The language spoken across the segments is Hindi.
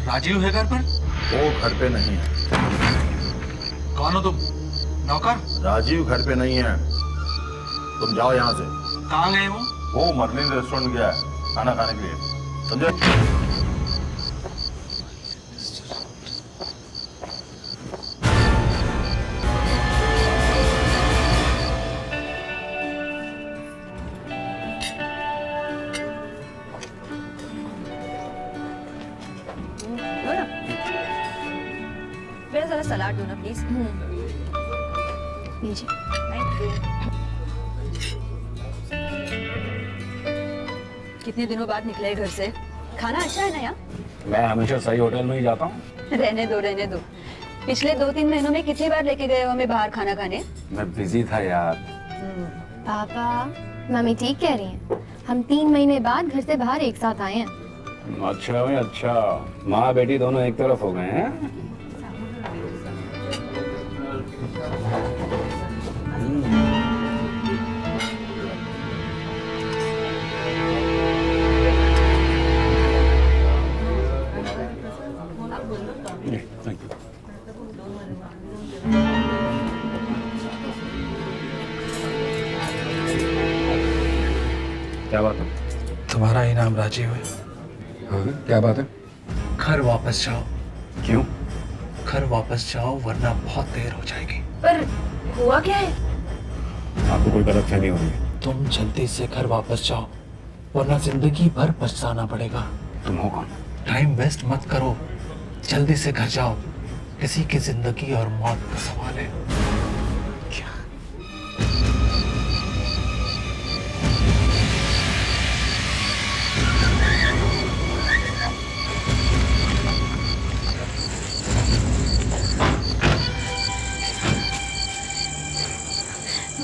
राजीव है घर पर? वो घर पे नहीं है। कौन हो तुम? नौकर? राजीव घर पे नहीं है, तुम जाओ यहाँ से। कहाँ गए वो मर्लिन रेस्टोरेंट गया है खाना खाने के लिए, समझे? मेरा जरा सलाद दो ना प्लीज। लीजिए। Thank you. कितने दिनों बाद निकले घर से? खाना अच्छा है ना यहाँ? मैं हमेशा सही होटल में ही जाता हूँ। रहने दो रहने दो। पिछले 2-3 महीनों में कितनी बार लेके गए हो हमें बाहर खाना खाने? मैं बिजी था यार। पापा, मम्मी ठीक कह रही हैं। हम 3 महीने बाद घर से बाहर एक साथ आए हैं। अच्छा भाई अच्छा, माँ बेटी दोनों एक तरफ हो गए हैं। Thank you. क्या बात है? तुम्हारा इनाम राजीव है। हाँ क्या बात है? घर वापस जाओ। क्यों? घर वापस जाओ वरना बहुत देर हो जाएगी। पर हुआ क्या है? आपको कोई गलतफहमी हो रही है? तुम जल्दी से घर वापस जाओ वरना जिंदगी भर पछताना पड़ेगा। तुम हो कौन? टाइम वेस्ट मत करो, जल्दी से घर जाओ। किसी की जिंदगी और मौत का सवाल है। क्या?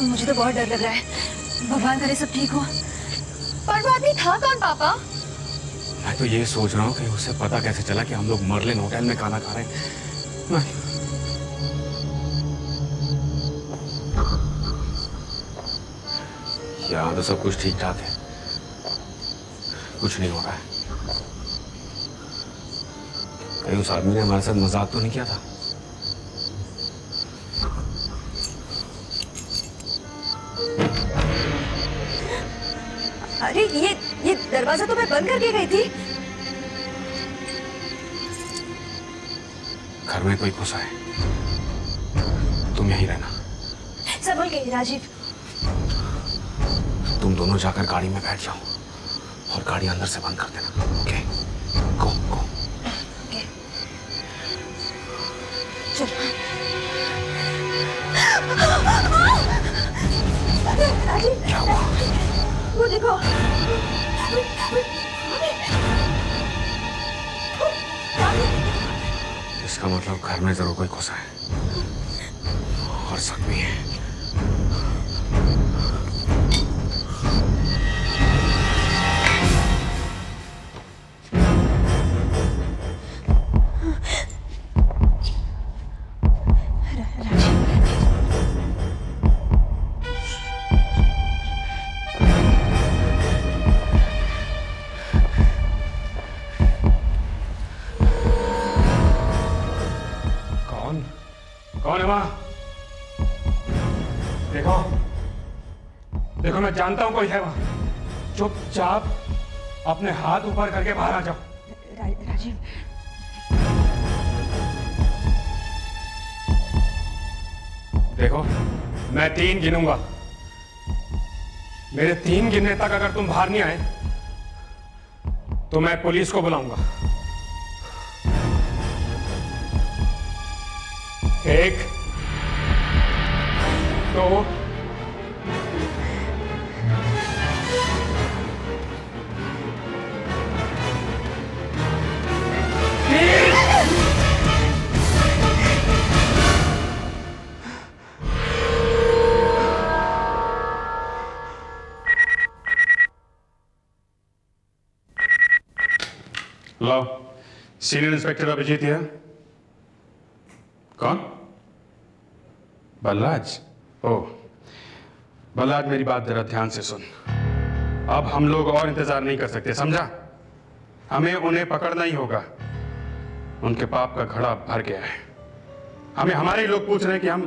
मुझे तो बहुत डर लग रहा है। भगवान करे सब ठीक हो। पर वो आदमी था कौन पापा? मैं तो ये सोच रहा हूँ कि उसे पता कैसे चला कि हम लोग मर्लिन होटल में खाना खा रहे हैं। यहाँ तो सब कुछ ठीक ठाक है, कुछ नहीं हो रहा है। कहीं उस आदमी ने हमारे साथ मजाक तो नहीं किया था? अरे ये दरवाजा तो मैं बंद करके गई थी। घर में कोई घुसा है, तुम यहीं रहना। संभल के राजीव। तुम दोनों जाकर गाड़ी में बैठ जाओ और गाड़ी अंदर से बंद कर देना। ओके? गो गो। ओके। चल। राजीव। क्या हुआ? वो देखो। इसका मतलब घर में जरूर कोई घुसा है और जख्मी है। कौन है वहां? देखो देखो, मैं जानता हूं कोई है वहां। चुपचाप अपने हाथ ऊपर करके बाहर आ जाओ। राजीव। देखो मैं 3 गिनूंगा, मेरे 3 गिनने तक अगर तुम बाहर नहीं आए तो मैं पुलिस को बुलाऊंगा। 1 2 लो, सीनियर इंस्पेक्टर अभिजीत है। कौन? बल्लाज? ओह, बल्लाज मेरी बात जरा ध्यान से सुन। अब हम लोग और इंतजार नहीं कर सकते, समझा? हमें उन्हें पकड़ना ही होगा। उनके पाप का घड़ा भर गया है। हमें हमारे ही लोग पूछ रहे हैं कि हम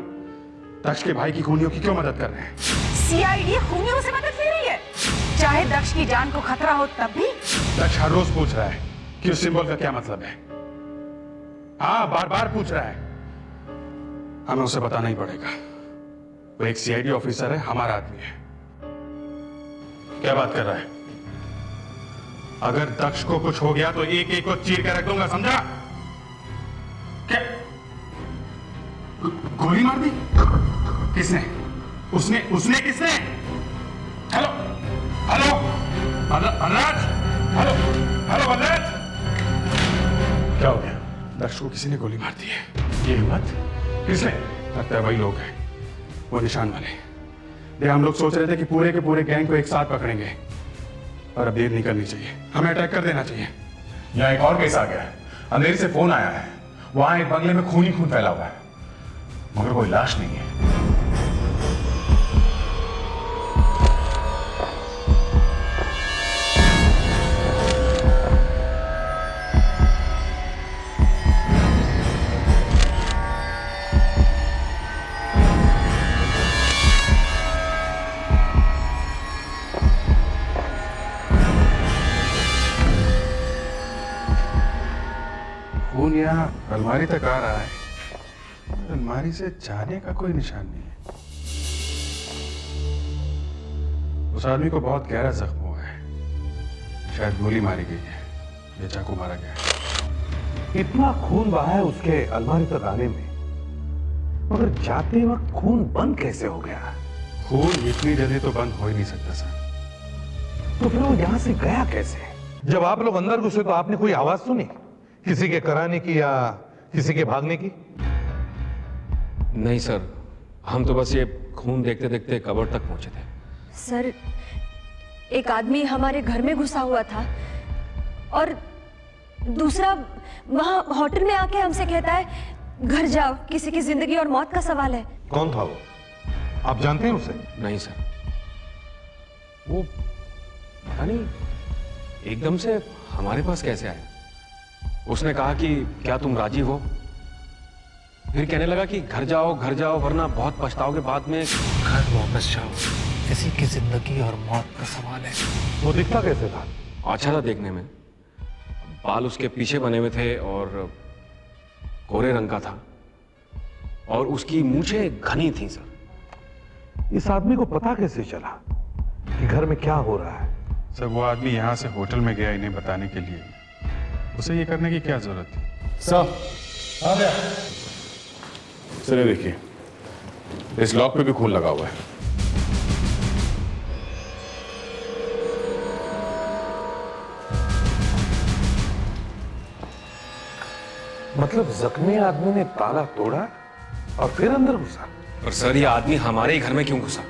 दक्ष के भाई की खूनियों की क्यों मदद कर रहे हैं। सीआईडी खूनियों से मदद ले रही है, चाहे दक्ष की जान को खतरा हो तब भी। दक्ष हर रोज पूछ रहा है कि उस सिंबल का क्या मतलब है। हाँ, बार बार पूछ रहा है। हमें उसे बताना ही पड़ेगा। वो एक सीआईडी ऑफिसर है, हमारा आदमी है। क्या बात कर रहा है? अगर दक्ष को कुछ हो गया तो एक एक को चीर के रख दूंगा, समझा? क्या गोली मार दी? किसने? उसने किसने? हेलो हेलो वनराज, हेलो हेलो वनराज, क्या हो गया? दक्ष को किसी ने गोली मार दी है। ये हिम्मत किसने? लगता है वही लोग हैं, वो निशान वाले। हम लोग सोच रहे थे कि पूरे के पूरे गैंग को एक साथ पकड़ेंगे, और अब देर नहीं करनी चाहिए, हमें अटैक कर देना चाहिए। यहाँ एक और केस आ गया है। अंधेरी से फोन आया है, वहां एक बंगले में खून ही खून फैला हुआ है, मगर कोई लाश नहीं है। खून यहाँ अलमारी तक आ रहा है, अलमारी से जाने का कोई निशान नहीं है। उस आदमी को बहुत गहरा जख्म हुआ है, शायद गोली मारी गई है या चाकू मारा गया है। इतना खून बहा है उसके अलमारी तक आने में, मगर जाते वक्त खून बंद कैसे हो गया? खून इतनी जल्दी तो बंद हो ही नहीं सकता सर। तो फिर वो यहां से गया कैसे? जब आप लोग अंदर घुसे तो आपने कोई आवाज सुनी, किसी के कराने की या किसी के भागने की? नहीं सर, हम तो बस ये खून देखते देखते कब्र तक पहुंचे थे। सर, एक आदमी हमारे घर में घुसा हुआ था और दूसरा वहां होटल में आके हमसे कहता है घर जाओ, किसी की जिंदगी और मौत का सवाल है। कौन था वो? आप जानते हैं उसे? नहीं सर, वो पता नहीं एकदम से हमारे पास कैसे आया। उसने कहा कि क्या तुम राजी हो? फिर कहने लगा कि घर जाओ वरना बहुत पछताओगे बाद में। घर वापस जाओ, किसी की जिंदगी और मौत का सवाल है। वो दिखता कैसे था? अच्छा था देखने में, बाल उसके पीछे बने हुए थे और कोरे रंग का था, और उसकी मूछें घनी थी सर। इस आदमी को पता कैसे चला कि घर में क्या हो रहा है? सर, वो आदमी यहाँ से होटल में गया इन्हें बताने के लिए, उसे ये करने की क्या जरूरत थी? सर आ गया। सर ये देखिए, इस लॉक पे भी खून लगा हुआ है। मतलब जख्मी आदमी ने ताला तोड़ा और फिर अंदर घुसा? पर सर, ये आदमी हमारे ही घर में क्यों घुसा?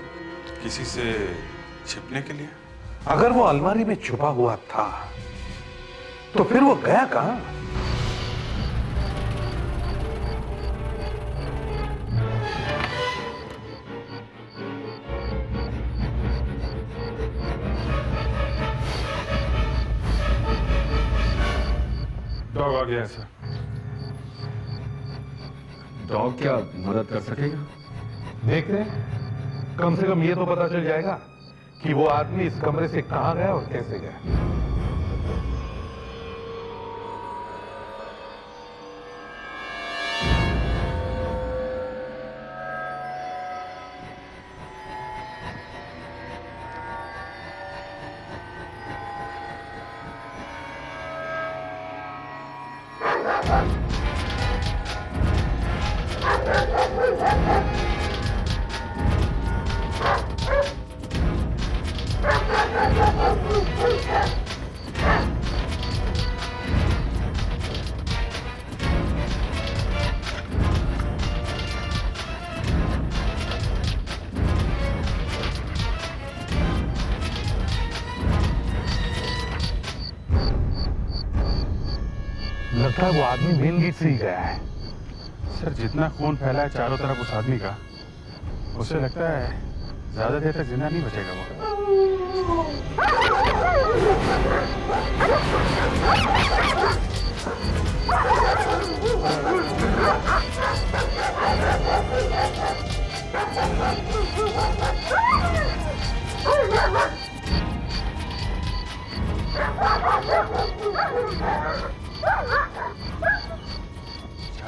किसी से छिपने के लिए? अगर वो अलमारी में छुपा हुआ था तो फिर वो गया कहां? डॉग आ गया सर। डॉग क्या मदद कर सकेगा? देखते हैं, कम से कम ये तो पता चल जाएगा कि वो आदमी इस कमरे से कहां गया और कैसे गया। लगता है वो आदमी मेन गेट से ही गया है। सर, जितना खून फैला है चारों तरफ उस आदमी का, उसे लगता है ज्यादा देर तक जिंदा नहीं बचेगा वो।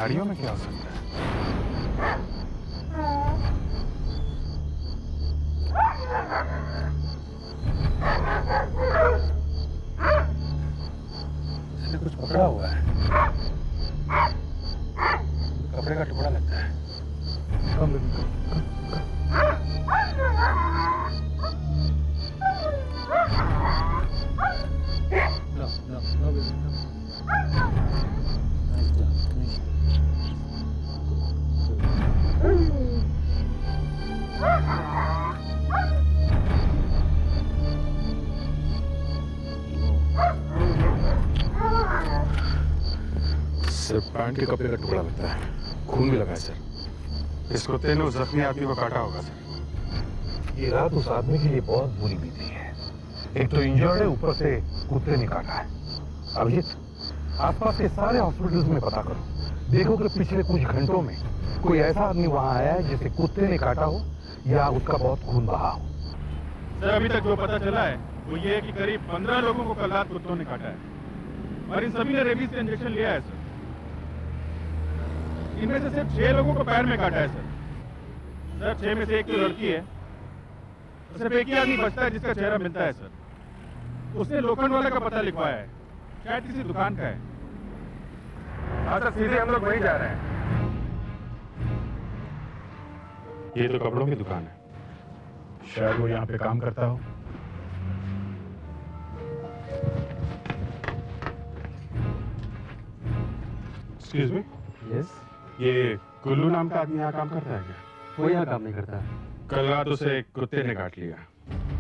साड़ियों में क्या हो सकता है? इसने कुछ पकड़ा हुआ है। कपड़े का टुकड़ा लगता है। कम सिर्फ पैंट के कपड़े का टुकड़ा लगता है। खून भी लगा है सर। इस कुत्ते ने उस जख्मी आदमी को काटा होगा सर। ये रात उस आदमी के लिए बहुत बुरी बीती है। एक तो इंजर्ड है, ऊपर से कुत्ते ने काटा है। अभिजीत, आसपास के सारे हॉस्पिटल्स में पता करो, देखो कि पिछले कुछ घंटों में कोई ऐसा आदमी वहां आया है जिसे कुत्ते ने काटा हो या उसका बहुत खून बहा हो। सर अभी तक जो पता चला है वो ये है कि करीब 15 लोगों को कल रात कुत्तों ने काटा है और इन सभी ने रेबीज का इंजेक्शन लिया है सर। इनमें से सिर्फ 6 लोगों को पैर में काटा है सर। 6 में से एक तो लड़की है। सिर्फ एक ही आदमी बचता है जिसका चेहरा मिलता है सर। उसने लोखंड वाले का पता लिखवाया है, शायद किसी दुकान का है। हाँ सर, सीधे हम लोग वहीं जा रहे हैं। ये तो कपड़ों की दुकान है, शायद वो यहाँ पे काम करता हो। Excuse me. यस, ये कुल्लू नाम का आदमी यहाँ काम करता है क्या? वो यहाँ काम नहीं करता। कल रात उसे एक कुत्ते ने काट लिया।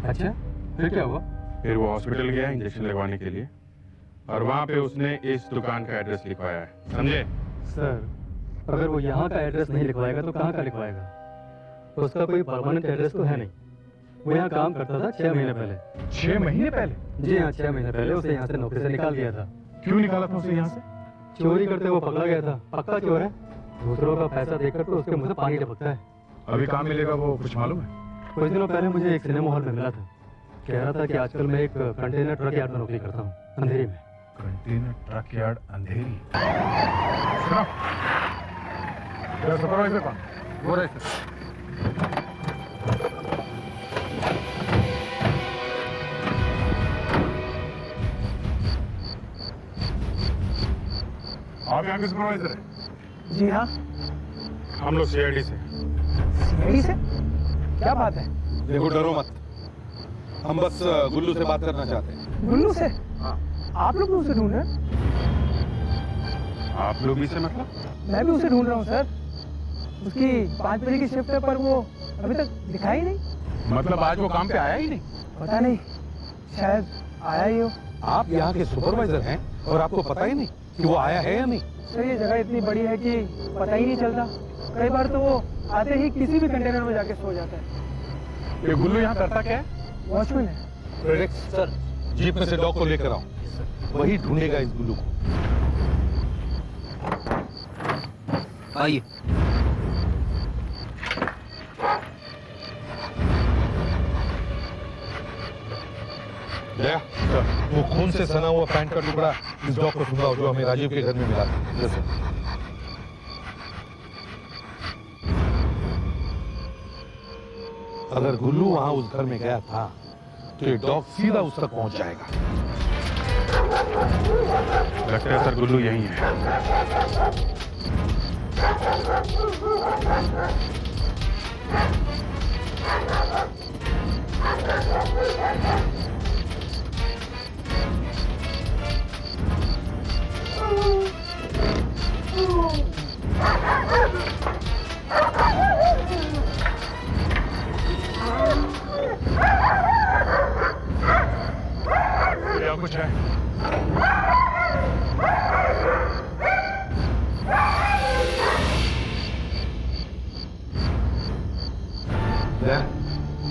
अच्छा, फिर क्या हुआ? फिर वो हॉस्पिटल गया इंजेक्शन लगवाने के लिए और वहाँ पे उसने इस दुकान का एड्रेस लिखवाया है, समझे? सर, अगर वो यहाँ का एड्रेस नहीं लिखवाएगा तो कहाँ का लिखवाएगा? उसका कोई परमानेंट एड्रेस तो है नहीं। वो यहाँ काम करता था 6 महीने पहले। 6 महीने पहले? जी हाँ, 6 महीने पहले उसे यहाँ से नौकरी से निकाल दिया था। क्यों निकाला था उसे यहाँ से? चोरी करते वो पकड़ा गया था। पक्का चोर है। दूसरों का पैसा देखकर तो उसके मुंह से पानी टपकता है। अभी कहाँ मिलेगा वो कुछ मालूम है? कुछ दिनों पहले मुझे एक सिनेमा हॉल में मिला था। कह रहा था कि आजकल मैं एक कंटेनर ट्रक यार्ड में नौकरी करता हूँ, अंधेरी में। कंटेनर ट्रक यार्ड अंधेरी? सुपरवाइजर कौन? वो रहे सर। आप यहाँ के सुपरवाइजर हैं? जी हाँ। हम लोग सीआईडी से। सीआईडी से? क्या बात है? देखो, डरो मत, हम बस गुल्लू से बात करना चाहते हैं। गुल्लू से? हाँ। आप लोग भी उसे ढूंढ रहे हैं? आप लोग भी से मतलब? मैं भी उसे ढूंढ रहा हूँ सर। उसकी 5 बजे की शिफ्ट है पर वो अभी तक दिखा ही नहीं। मतलब आज वो काम पे आया ही नहीं? पता नहीं, शायद आया ही हो। आप यहाँ के सुपरवाइजर हैं और आपको पता ही नहीं कि वो आया है या नहीं? सर ये जगह इतनी बड़ी है कि पता ही नहीं चलता। कई बार तो वो आते ही किसी भी कंटेनर में जाके सो जाता है। ये गुल्लू यहाँ करता क्या है? वॉचमैन है। प्रेडिक्ट सर, जीप में से डॉग को लेकर आओ, वही ढूंढेगा इस गुल्लू को। आइए। जया, वो खून से सना हुआ पैंट का टुकड़ा इस डॉग को ढूंढाओ जो हमें राजीव के घर में मिला था। जैसे अगर गुल्लू वहां उस घर में गया था तो ये डॉग सीधा उस तक पहुंच जाएगा। लगता है सर गुल्लू यही है। क्या कुछ है?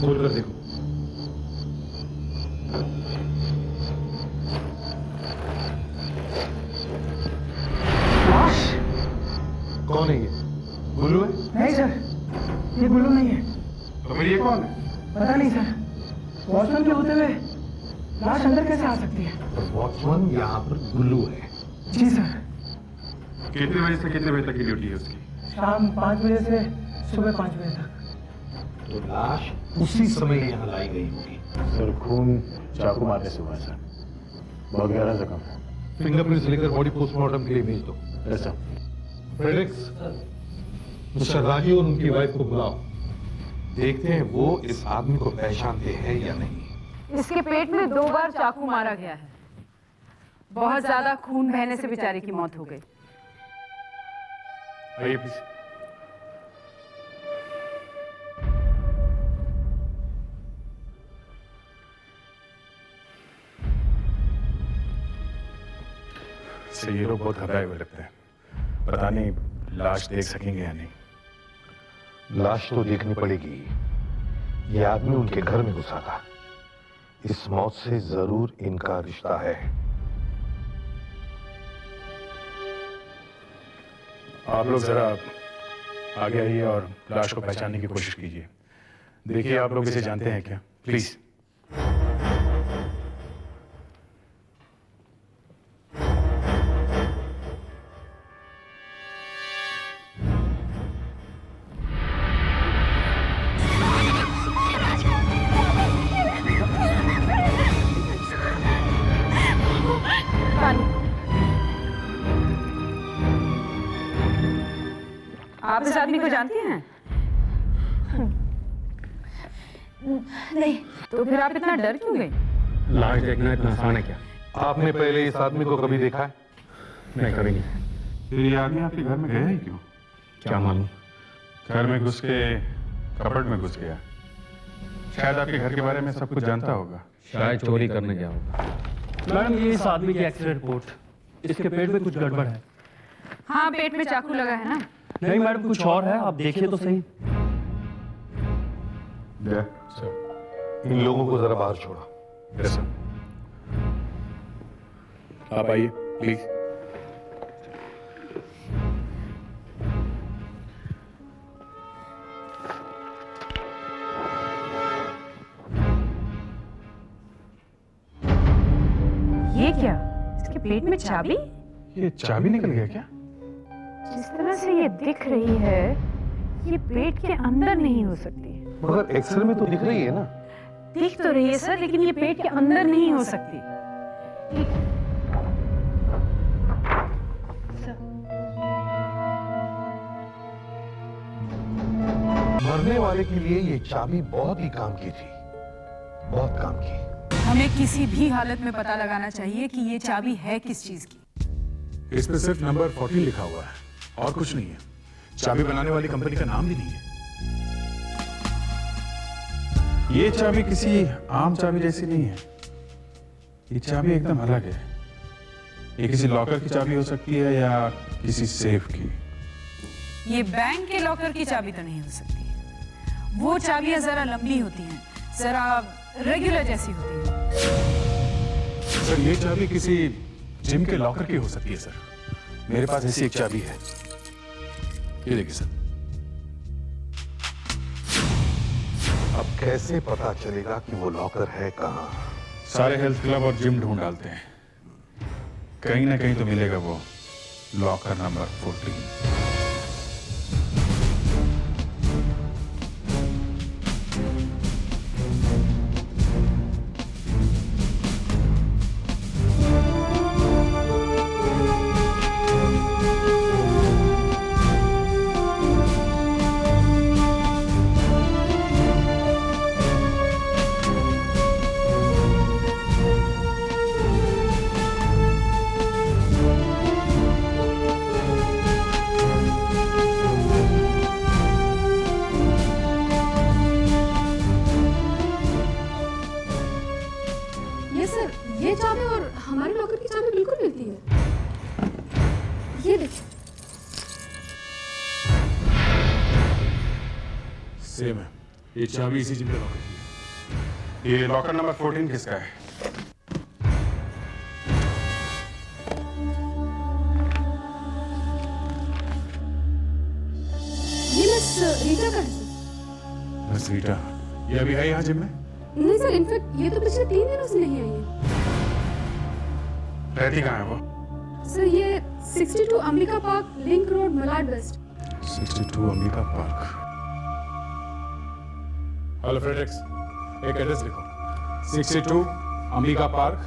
खोल कर देखो। लाश? कौन है ये? गुल्लू है? नहीं सर, ये गुल्लू नहीं है। तो फिर ये कौन है? पता नहीं सर, वॉचमैन के होते हुए लाश अंदर कैसे आ सकती है? वॉचमैन यहाँ पर गुल्लू है। जी सर। कितने बजे से कितने बजे तक की ड्यूटी है उसकी? शाम 5 बजे से सुबह 5 बजे तक। तो लाश उसी समय यहाँ लाई गई होगी। सर खून चाकू मारने से हुआ सर, बहुत गहरा जख्म है। फिंगरप्रिंट्स लेकर बॉडी पोस्टमार्टम के लिए भेज दो। ऐसा फ्रेडरिक्स, मिस्टर राजीव और उनकी वाइफ को बुलाओ, देखते हैं वो इस आदमी को पहचानते हैं या नहीं। इसके पेट में 2 बार चाकू मारा गया है। बहुत ज्यादा खून बहने से बेचारे की मौत हो गई। आइए प्लीज। सर ये लोग बहुत घबराए हुए लगते हैं, पता नहीं लाश देख सकेंगे या नहीं। लाश तो देखनी पड़ेगी। ये आदमी उनके घर में घुसा था। इस मौत से जरूर इनका रिश्ता है। आप लोग जरा आगे आइए और लाश को पहचानने की कोशिश कीजिए। देखिए आप लोग इसे जानते हैं क्या, प्लीज। आप इस आदमी को जानती हैं? नहीं। तो फिर आप इतना डर क्यों गए? लाश देखना इतना आसान है क्या? आपने पहले इस आदमी को कभी देखा है? नहीं, कभी नहीं। फिर ये आदमी आपके घर में गया ही क्यों? क्या मालूम। घर में घुस के कपड़ में घुस गया। शायद आपके घर के बारे में सब कुछ जानता होगा। शायद चोरी करने गया होगा। मैडम, ये इस आदमी की एक्सरे रिपोर्ट। इसके पेट में कुछ गड़बड़ है। हाँ, पेट में चाकू लगा है ना। नहीं मैडम, कुछ और है, आप देखिए तो सही। इन लोगों को जरा बाहर छोड़ो। Yes sir. आप आइए प्लीज। ये क्या? इसके पेट में चाबी? ये चाबी निकल गया क्या? जिस तरह से ये दिख रही है, ये पेट के अंदर नहीं हो सकती। मगर एक्सरे में तो दिख रही है ना। दिख तो रही है सर, लेकिन ये पेट के अंदर नहीं हो सकती। मरने वाले के लिए ये चाबी बहुत ही काम की थी, बहुत काम की। हमें किसी भी हालत में पता लगाना चाहिए कि ये चाबी है किस चीज की। इस पे सिर्फ नंबर 14 लिखा हुआ है और कुछ नहीं है। चाबी बनाने वाली कंपनी का नाम भी नहीं है। ये चाबी किसी आम चाबी जैसी नहीं है। ये चाबी एकदम अलग है। ये किसी लॉकर की चाबी हो सकती है या किसी सेफ की। ये बैंक के लॉकर की चाबी तो नहीं हो सकती। वो चाबियां जरा लंबी होती हैं, जरा रेगुलर जैसी होती हैं। सर ये चाबी किसी जिम के लॉकर की हो सकती है सर। मेरे पास ऐसी एक चाबी है, ये देखिए सर। अब कैसे पता चलेगा कि वो लॉकर है कहाँ? सारे हेल्थ क्लब और जिम ढूंढ डालते हैं, कहीं ना कहीं तो मिलेगा वो लॉकर नंबर 14। ये चाबी और हमारे लॉकर की चाबी बिल्कुल मिलती है। ये देखिए, सेम है। ये चाबी इसी जिम के लॉकर की है। ये लॉकर नंबर 14 किसका है? ये मिस रीटा का है सर। मिस रीटा, ये अभी है यहाँ जिम में? नहीं सर, इनफैक्ट ये तो पिछले 3 दिनों से नहीं आई है। रहती कहाँ है वो? सर ये 62 Ambika park, link road, Malad west. 62 Ambika park. Hello Fredericks, एक एड्रेस लिखो। 62 Ambika park,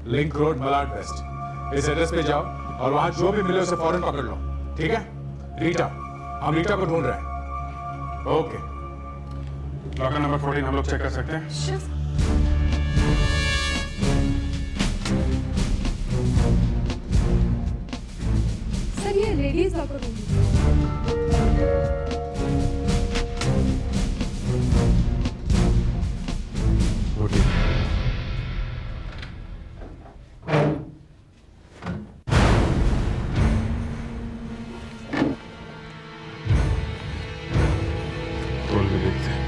link road, Malad west. इस एड्रेस पे जाओ और वहां जो भी मिले उसे फौरन पकड़ लो, ठीक है? रीटा, हम रीटा को ढूंढ रहे हैं। ओके। लॉकर नंबर 14 हम लोग चेक कर सकते हैं? सर ये लेडीज लॉकर रूम है। खोल के देखते हैं।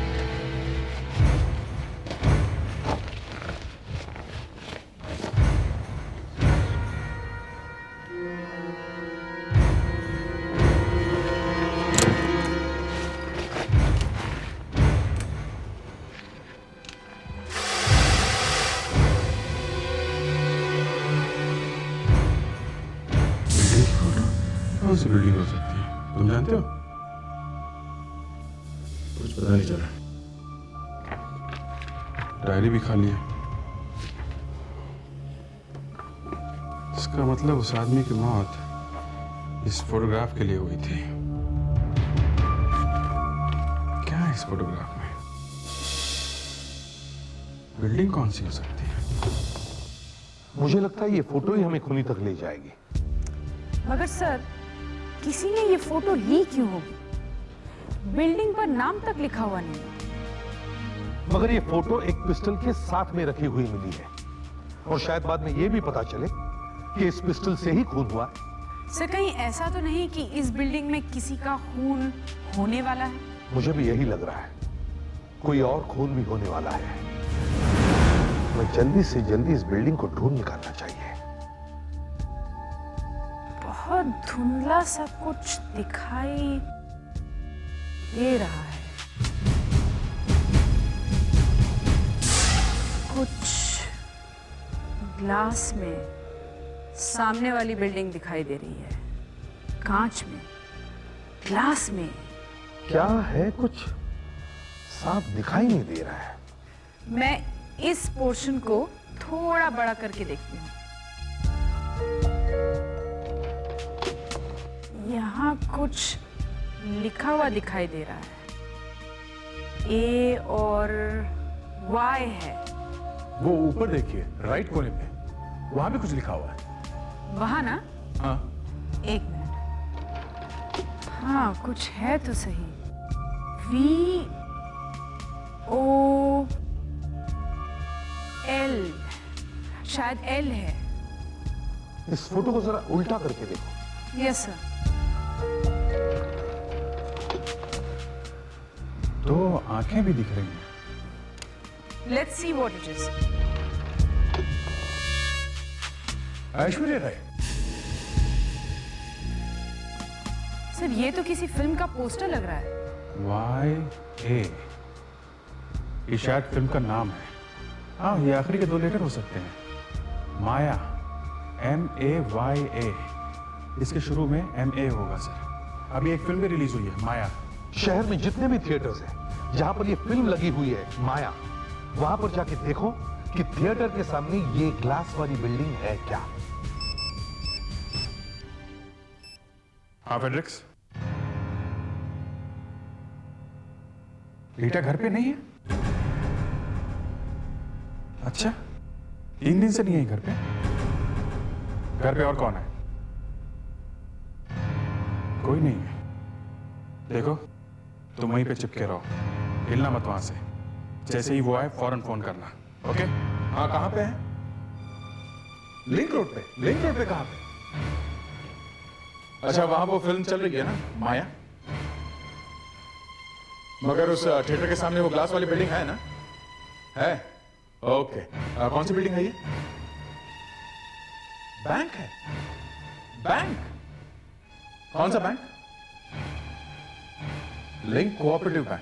कौन सी बिल्डिंग हो सकती है, तुम जानते हो? कुछ पता नहीं चला। डायरी भी खाली है। इसका मतलब उस आदमी की मौत इस फोटोग्राफ के लिए हुई थी। क्या है इस फोटोग्राफ में? बिल्डिंग कौन सी हो सकती है? मुझे लगता है ये फोटो ही हमें खूनी तक ले जाएगी। मगर सर, किसी ने ये फोटो ली क्यों होगी? बिल्डिंग पर नाम तक लिखा हुआ नहीं। मगर ये फोटो एक पिस्टल के साथ में रखी हुई मिली है और शायद बाद में ये भी पता चले कि इस पिस्टल से ही खून हुआ है। सर, कहीं ऐसा तो नहीं कि इस बिल्डिंग में किसी का खून होने वाला है? मुझे भी यही लग रहा है, कोई और खून भी होने वाला है। हमें जल्दी से जल्दी इस बिल्डिंग को ढूंढ निकालना चाहिए। बहुत धुंधला सा कुछ दिखाई दे रहा है। कुछ ग्लास में सामने वाली बिल्डिंग दिखाई दे रही है, कांच में, ग्लास में। क्या है? कुछ साफ दिखाई नहीं दे रहा है। मैं इस पोर्शन को थोड़ा बड़ा करके देखती हूँ। यहाँ कुछ लिखा हुआ दिखाई दे रहा है। ए और Y है। वो ऊपर देखिए, राइट कोने पे, वहां भी कुछ लिखा हुआ है। वहां ना? हाँ। एक मिनट। हाँ, कुछ है तो सही। VOL, शायद L है। इस फोटो को जरा उल्टा करके देखो। Yes sir. तो आंखें भी दिख रही हैं। Let's see what it is. Aishwarya Rai. Sir, ये तो किसी फिल्म का पोस्टर लग रहा है। YA, ये शायद फिल्म का नाम है। हाँ, ये आखिरी के 2 लेटर हो सकते हैं। माया, MAYA। इसके शुरू में MA होगा सर। अभी एक फिल्म भी रिलीज हुई है, माया। शहर में जितने भी थिएटर्स हैं जहां पर ये फिल्म लगी हुई है, माया, वहां पर जाके देखो कि थिएटर के सामने ये ग्लास वाली बिल्डिंग है क्या। हाँ फेड्रिक्स, रीटा घर पे नहीं है? अच्छा, 3 दिन से नहीं है घर पे? घर पे और कौन है? कोई नहीं है। देखो, तुम वहीं पे चिपके रहो, हिलना मत वहां से। जैसे ही वो आए फौरन फोन करना, ओके? हाँ, कहां पे है? लिंक रोड पे। लिंक रोड पे कहां पे? अच्छा, वहां वो फिल्म चल रही है ना, माया? मगर उस थिएटर के सामने वो ग्लास वाली बिल्डिंग है ना? है? ओके। कौन सी बिल्डिंग है ये? बैंक है? बैंक? कौन सा bank? Link cooperative bank.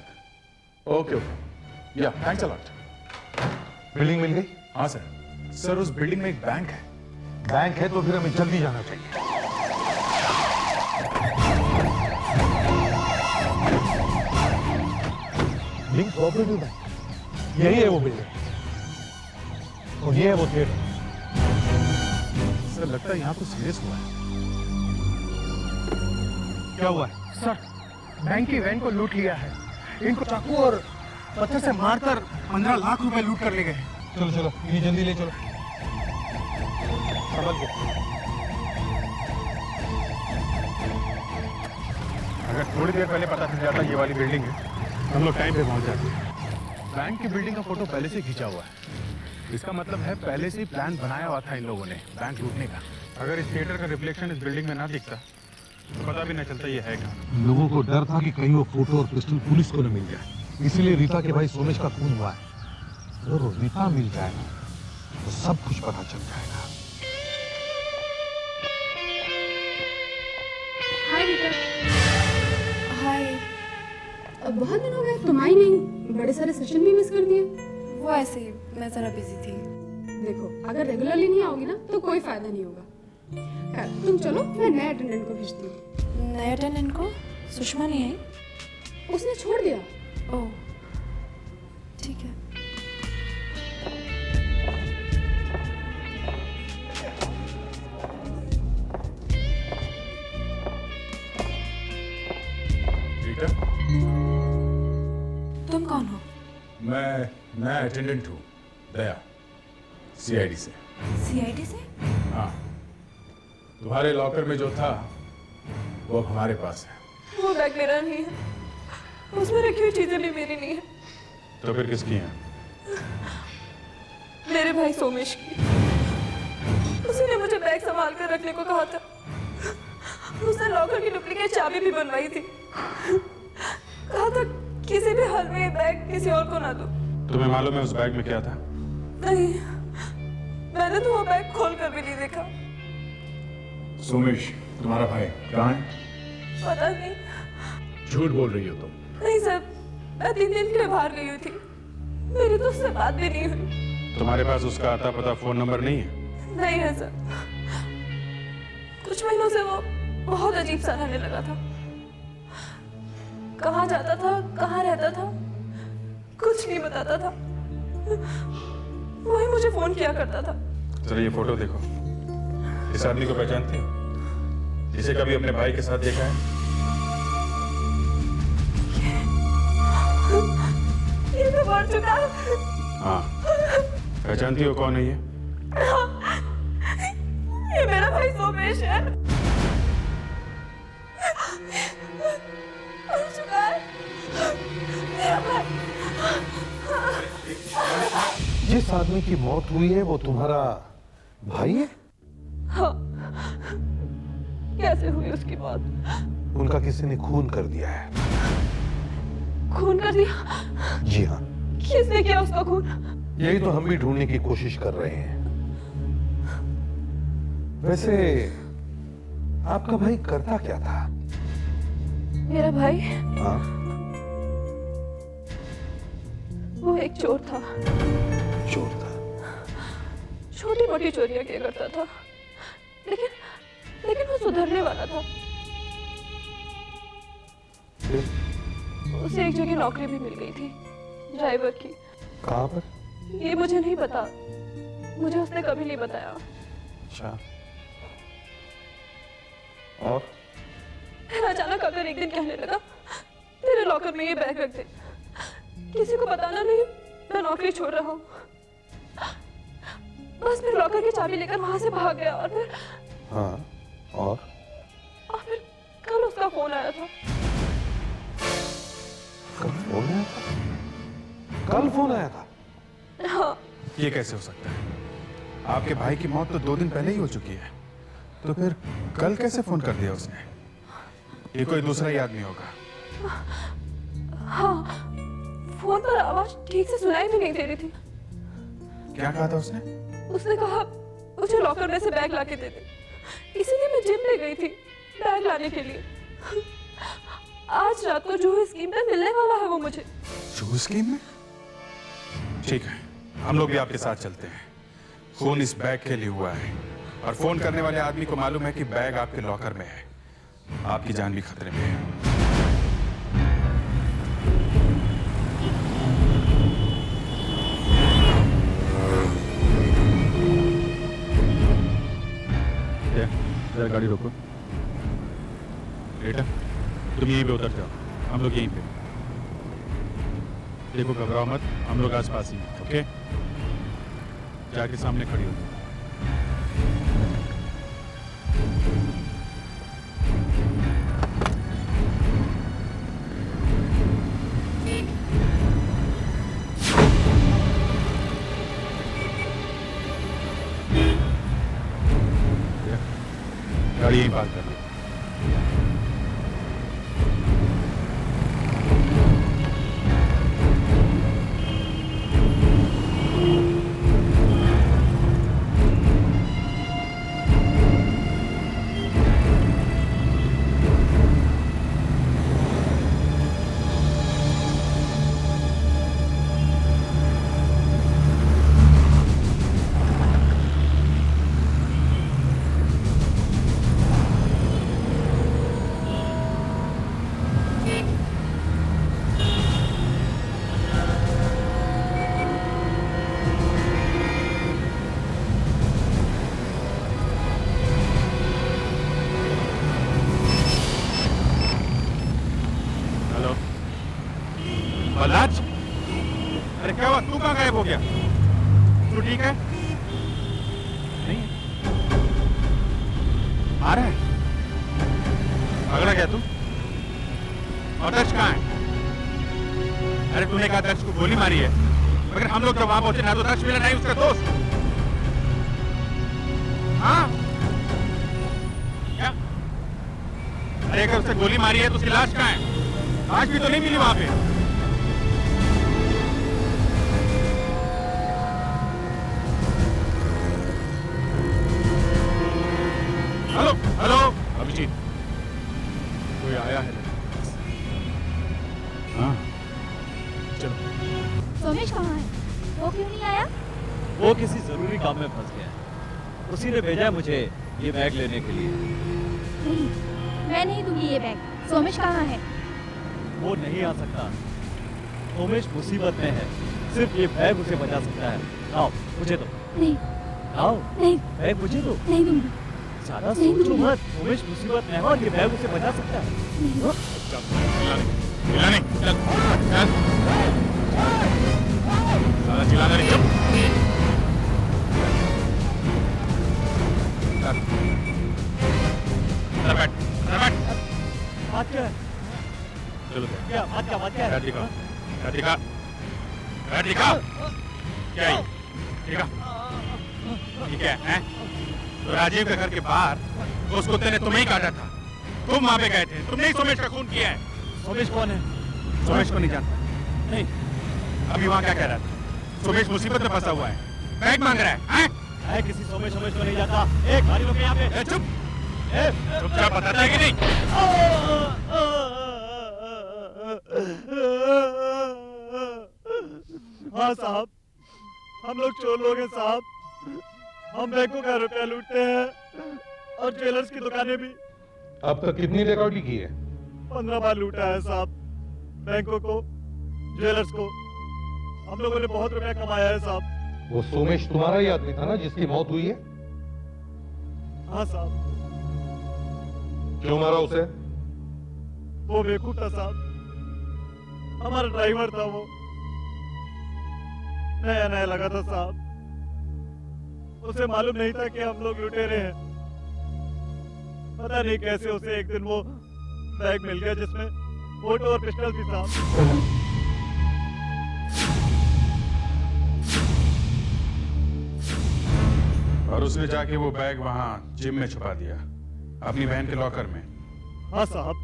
Okay okay, या थैंक्स अ लॉट। बिल्डिंग मिल गई? हाँ सर। सर, उस बिल्डिंग में एक बैंक है। बैंक है तो फिर हमें जल्दी जाना चाहिए। कोऑपरेटिव बैंक, यही है वो बिल्डिंग और ये है वो थिएटर। सर लगता है यहाँ तो सीरियस हुआ है। क्या हुआ है? सर, बैंक की वैन को लूट लिया है। इनको चाकू और पत्थर से मारकर 15 लाख रुपए लूट कर ले गए। चलो चलो, ये जल्दी ले चलो। समझ गए। अगर थोड़ी देर पहले पता चल जाता ये वाली बिल्डिंग है, हम लोग टाइम पे पहुंच जाते। बैंक की बिल्डिंग का फोटो पहले से खींचा हुआ है। इसका मतलब है पहले से ही प्लान बनाया हुआ था इन लोगों ने बैंक लूटने का। अगर इस थिएटर का रिफ्लेक्शन इस बिल्डिंग में ना दिखता तो पता भी नहीं चलता ये है क्या। लोगों को डर था कि कहीं वो फोटो और पिस्टल पुलिस को न मिल जाए, इसीलिए रीता के भाई सोमेश का खून हुआ है। अगर रीता मिल जाए तो सब कुछ पता चल जाएगा। हाय रीता। हाय। बहुत दिन हो गए, तुम आई नहीं। बड़े सारे सेशन भी मिस कर दिए। वो ऐसे ही, मैं जरा बिजी थी। देखो, अगर रेगुलरली नहीं आओगी ना तो कोई फायदा नहीं होगा। खैर, तुम चलो, मैं नए अटेंडेंट को भेजती हूँ। नए अटेंडेंट को? सुषमा नहीं आई? उसने छोड़ दिया। ओह, ठीक है। रीटा, तुम कौन हो? मैं नया अटेंडेंट हूँ, दया, सीआईडी से। सीआईडी से? हाँ, तुम्हारे लॉकर में जो था वो अब हमारे पास है। वो बैग मेरा नहीं है, उसमें रखी हुई चीजें भी मेरी नहीं है। तो फिर किसकी है? मेरे भाई सोमेश की। उसी ने मुझे बैग संभाल कर रखने को कहा था। उसने लॉकर की डुप्लीकेट चाबी भी बनवाई थी। कहा था किसी भी हाल में ये बैग किसी और को ना दो। तुम्हें मालूम है उस बैग में क्या था? नहीं, मैंने तो वो बैग खोल कर भी नहीं देखा। सोमेश तुम्हारा भाई कहाँ है? पता नहीं। झूठ बोल रही हो तुम। नहीं सर, मैं 3 दिन के लिए बाहर गई हुई थी। मेरी तो उससे बात भी नहीं हुई। तुम्हारे पास उसका आता पता फोन नंबर नहीं है? नहीं है सर। कुछ महीनों से वो बहुत अजीब सा रहने लगा था। कहाँ जाता था, कहाँ रहता था, कुछ नहीं बताता था। वही मुझे फोन किया करता था। जरा ये फोटो देखो। इस आदमी को पहचानते हो? जिसे कभी अपने भाई के साथ देखा है? ये तो मर चुका है। हाँ, पहचानती हो कौन है ये? ये मेरा भाई सोमेश है। मर चुका है मेरा भाई। जिस आदमी की मौत हुई है वो तुम्हारा भाई है? हाँ। कैसे हुई उसकी मौत? उनका किसी ने खून कर दिया है। खून कर दिया? जी हाँ। किसने किया उसका खून? यही तो हम भी ढूंढने की कोशिश कर रहे हैं। वैसे आपका भाई करता क्या था? मेरा भाई? हाँ। वो एक चोर था। चोर था? छोटी मोटी चोरियां किया करता था, लेकिन वो सुधरने वाला था। उसे एक जगह नौकरी भी मिल गई थी, ड्राइवर की। कहाँ पर? ये मुझे नहीं पता, मुझे उसने कभी नहीं बताया। अच्छा। और? फिर अचानक आकर एक दिन कहने लगा, तेरे लॉकर में ये बैग रख दे, किसी को बताना नहीं, मैं नौकरी छोड़ रहा हूँ। बस फिर लॉकर की चाबी लेकर वहां से भाग गया। और फिर हाँ, और फिर कल उसका फोन आया था। कल फोन आया था? कल फोन आया था? हाँ। ये कैसे हो सकता है? आपके भाई की मौत तो 2 दिन पहले ही हो चुकी है, तो फिर कल कैसे फोन कर दिया उसने? ये कोई दूसरा ही आदमी होगा। हाँ, फोन पर आवाज ठीक से सुनाई भी नहीं दे रही थी। क्या कहा था उसने? उसने कहा मुझे लॉकर में से बैग लाके दे दे, इसीलिए मैं जिम ले गई थी बैग लाने के लिए। आज रात को जो स्कीम में मिलने वाला है वो मुझे। जो स्कीम में? ठीक है, हम लोग भी आपके साथ चलते हैं। फोन इस बैग के लिए हुआ है और फोन करने वाले आदमी को मालूम है कि बैग आपके लॉकर में है। आपकी जान भी खतरे में है। जरा गाड़ी रोको। बेटा तुम यहीं पे उतर जाओ, हम लोग यहीं पे। देखो घबराओ मत, हम लोग आसपास ही हैं, ओके? जाके सामने खड़ी हो। गाड़ी यहीं पार्क कर लो। बलराज, अरे क्या हुआ? तू कहाँ गायब हो गया? तू ठीक है? नहीं आ रहा है? पकड़ा गया तू? और दर्श कहाँ है? अरे तूने कहा दर्श को गोली मारी है, मगर हम लोग जब वहां पहुंचे ना तो दर्श मिला नहीं उसका दोस्त। हाँ क्या? अरे अगर उसने गोली मारी है तो उसकी लाश कहाँ है? लाश भी तो नहीं मिली वहां पे। हेलो हेलो अभिजीत, कोई आया है? हाँ चलो। सोमेश कहाँ है? वो क्यों नहीं आया? वो किसी जरूरी काम में फंस गया है। उसी ने भेजा है मुझे ये बैग लेने के लिए। नहीं, मैं नहीं दूंगी ये बैग। सोमेश कहाँ है? वो नहीं आ सकता। सोमेश मुसीबत में है, सिर्फ ये बैग उसे बचा सकता है। लाओ मुझे दो। नहीं लाओ नहीं, बैग मुझे दो। नहीं दूंगी। ज्यादा सोचो मत, सोमेश मुसीबत में है और ये बैग उसे बचा सकता है। चिल्लाना नहीं, चुप। बैठ बैठ। बात क्या है? चलो क्या बात क्या बात क्या है? बैठ दिखा, बैठ दिखा, बैठ दिखा। क्या है? ठीक है? तो राजीव के घर के बाहर उस कुत्ते ने तुम्हें ही काटा था। तुम वहां पे गए थे, तुमने ही सोमेश का खून किया है। सोमेश कौन है? सोमेश को नहीं जानता? नहीं। अभी वहां क्या कह रहा था? सोमेश मुसीबत में फंसा हुआ है, बैग मांग रहा है। है किसी सोमेश सोमेश को नहीं जाता। एक गाड़ी रोके यहाँ पे। चुप चुपचाप बताता है कि नहीं? हाँ साहब, हम लोग चोर लोग हैं साहब। हम बैंकों का रुपया लूटते हैं और ज्वेलर्स की दुकानें भी। अब तक कितनी रिकॉर्डी की है? 15 बार लूटा है साहब, बैंकों को, ज्वेलर्स को। हम लोगों ने बहुत रुपया कमाया है साहब। वो सोमेश तुम्हारा ही आदमी था ना जिसकी मौत हुई है? हाँ साहब। क्यों मारा उसे? वो बेवकूफ था साहब, हमारा ड्राइवर था वो। नया नया लगा था साहब, उसे मालूम नहीं था कि हम लोग लुटेरे हैं। पता नहीं कैसे उसे एक दिन वो बैग मिल गया जिसमें फोटो और पिस्टल थी साहब। और उसने जाके वो बैग वहां जिम में छुपा दिया, अपनी बहन के लॉकर में। हाँ साहब,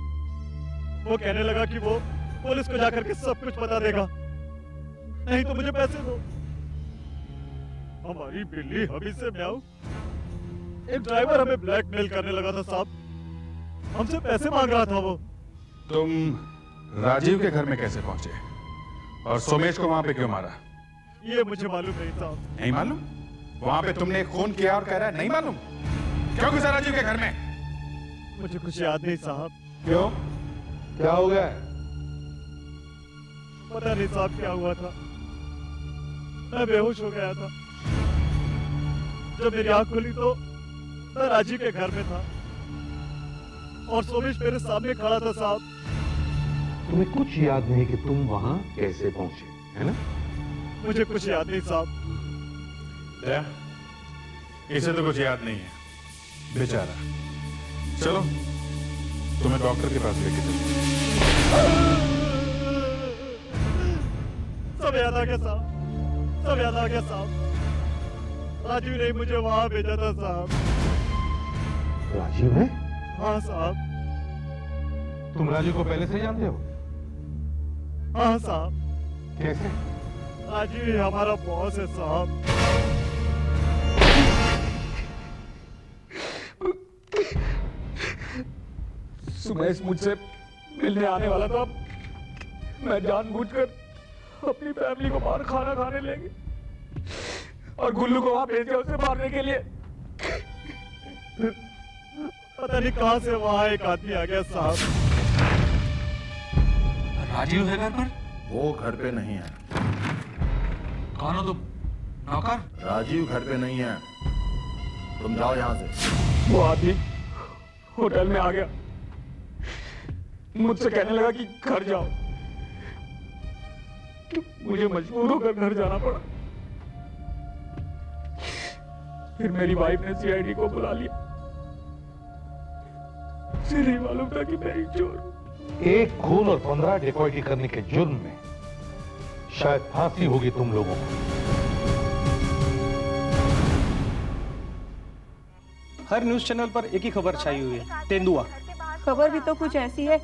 वो कहने लगा कि वो पुलिस को जाकर के सब कुछ बता देगा, नहीं तो मुझे पैसे दो। हमारी बिल्ली हबी से म्याऊ, एक ड्राइवर हमें ब्लैकमेल करने लगा था साहब, हमसे पैसे मांग रहा था वो। तुम राजीव के घर में कैसे पहुंचे और सोमेश को वहां पे क्यों मारा? ये मुझे मालूम नहीं साहब। नहीं मालूम? वहां पे तुमने खून किया और कह रहा है नहीं मालूम? क्यों घुसा राजीव के घर में? मुझे कुछ याद नहीं साहब। क्यों? क्या हो गया? पता नहीं साहब क्या हुआ था, मैं बेहोश हो गया था। जब मेरी आंख खुली तो मैं राजीव के घर में था। और सोमेश मेरे सामने खड़ा था साहब। तुम्हें कुछ याद नहीं कि तुम वहां कैसे पहुंचे, है ना? मुझे कुछ याद नहीं साहब। दया, इसे तो कुछ याद नहीं है बेचारा। चलो तुम्हें डॉक्टर के पास लेके चलो। सब याद आ गया साहब, सब याद आ गया साहब। राजीव ने मुझे वहां भेजा था साहब। राजीव है? हाँ साहब। तुम राजीव को पहले से जानते हो? हाँ साहब। कैसे? राजीव ही हमारा बॉस है साहब। सुमेश मुझसे मिलने आने वाला था। मैं जानबूझकर अपनी फैमिली को बाहर खाना खाने ले गया और गुल्लू को वहां भेज दिया उसे मारने के लिए। पता नहीं कहां से वहां एक आदमी आ गया साहब। राजीव है घर पर? वो घर पे नहीं है। कौन हो तुम? नौकर? राजीव घर पे नहीं है, तुम जाओ यहाँ से। वो आदमी होटल में आ गया, मुझसे कहने लगा कि घर जाओ। मुझे मजबूर होकर घर जाना पड़ा। फिर मेरी वाइफ ने सीआईडी को बुला लिया। मुझे नहीं मालूम था कि मैं ही चोर हूं। एक खून और 15 डिकॉइटी करने के जुर्म में शायद फांसी होगी तुम लोगों को। हर न्यूज चैनल पर एक ही खबर छाई हुई है, तेंदुआ। खबर भी तो कुछ ऐसी है,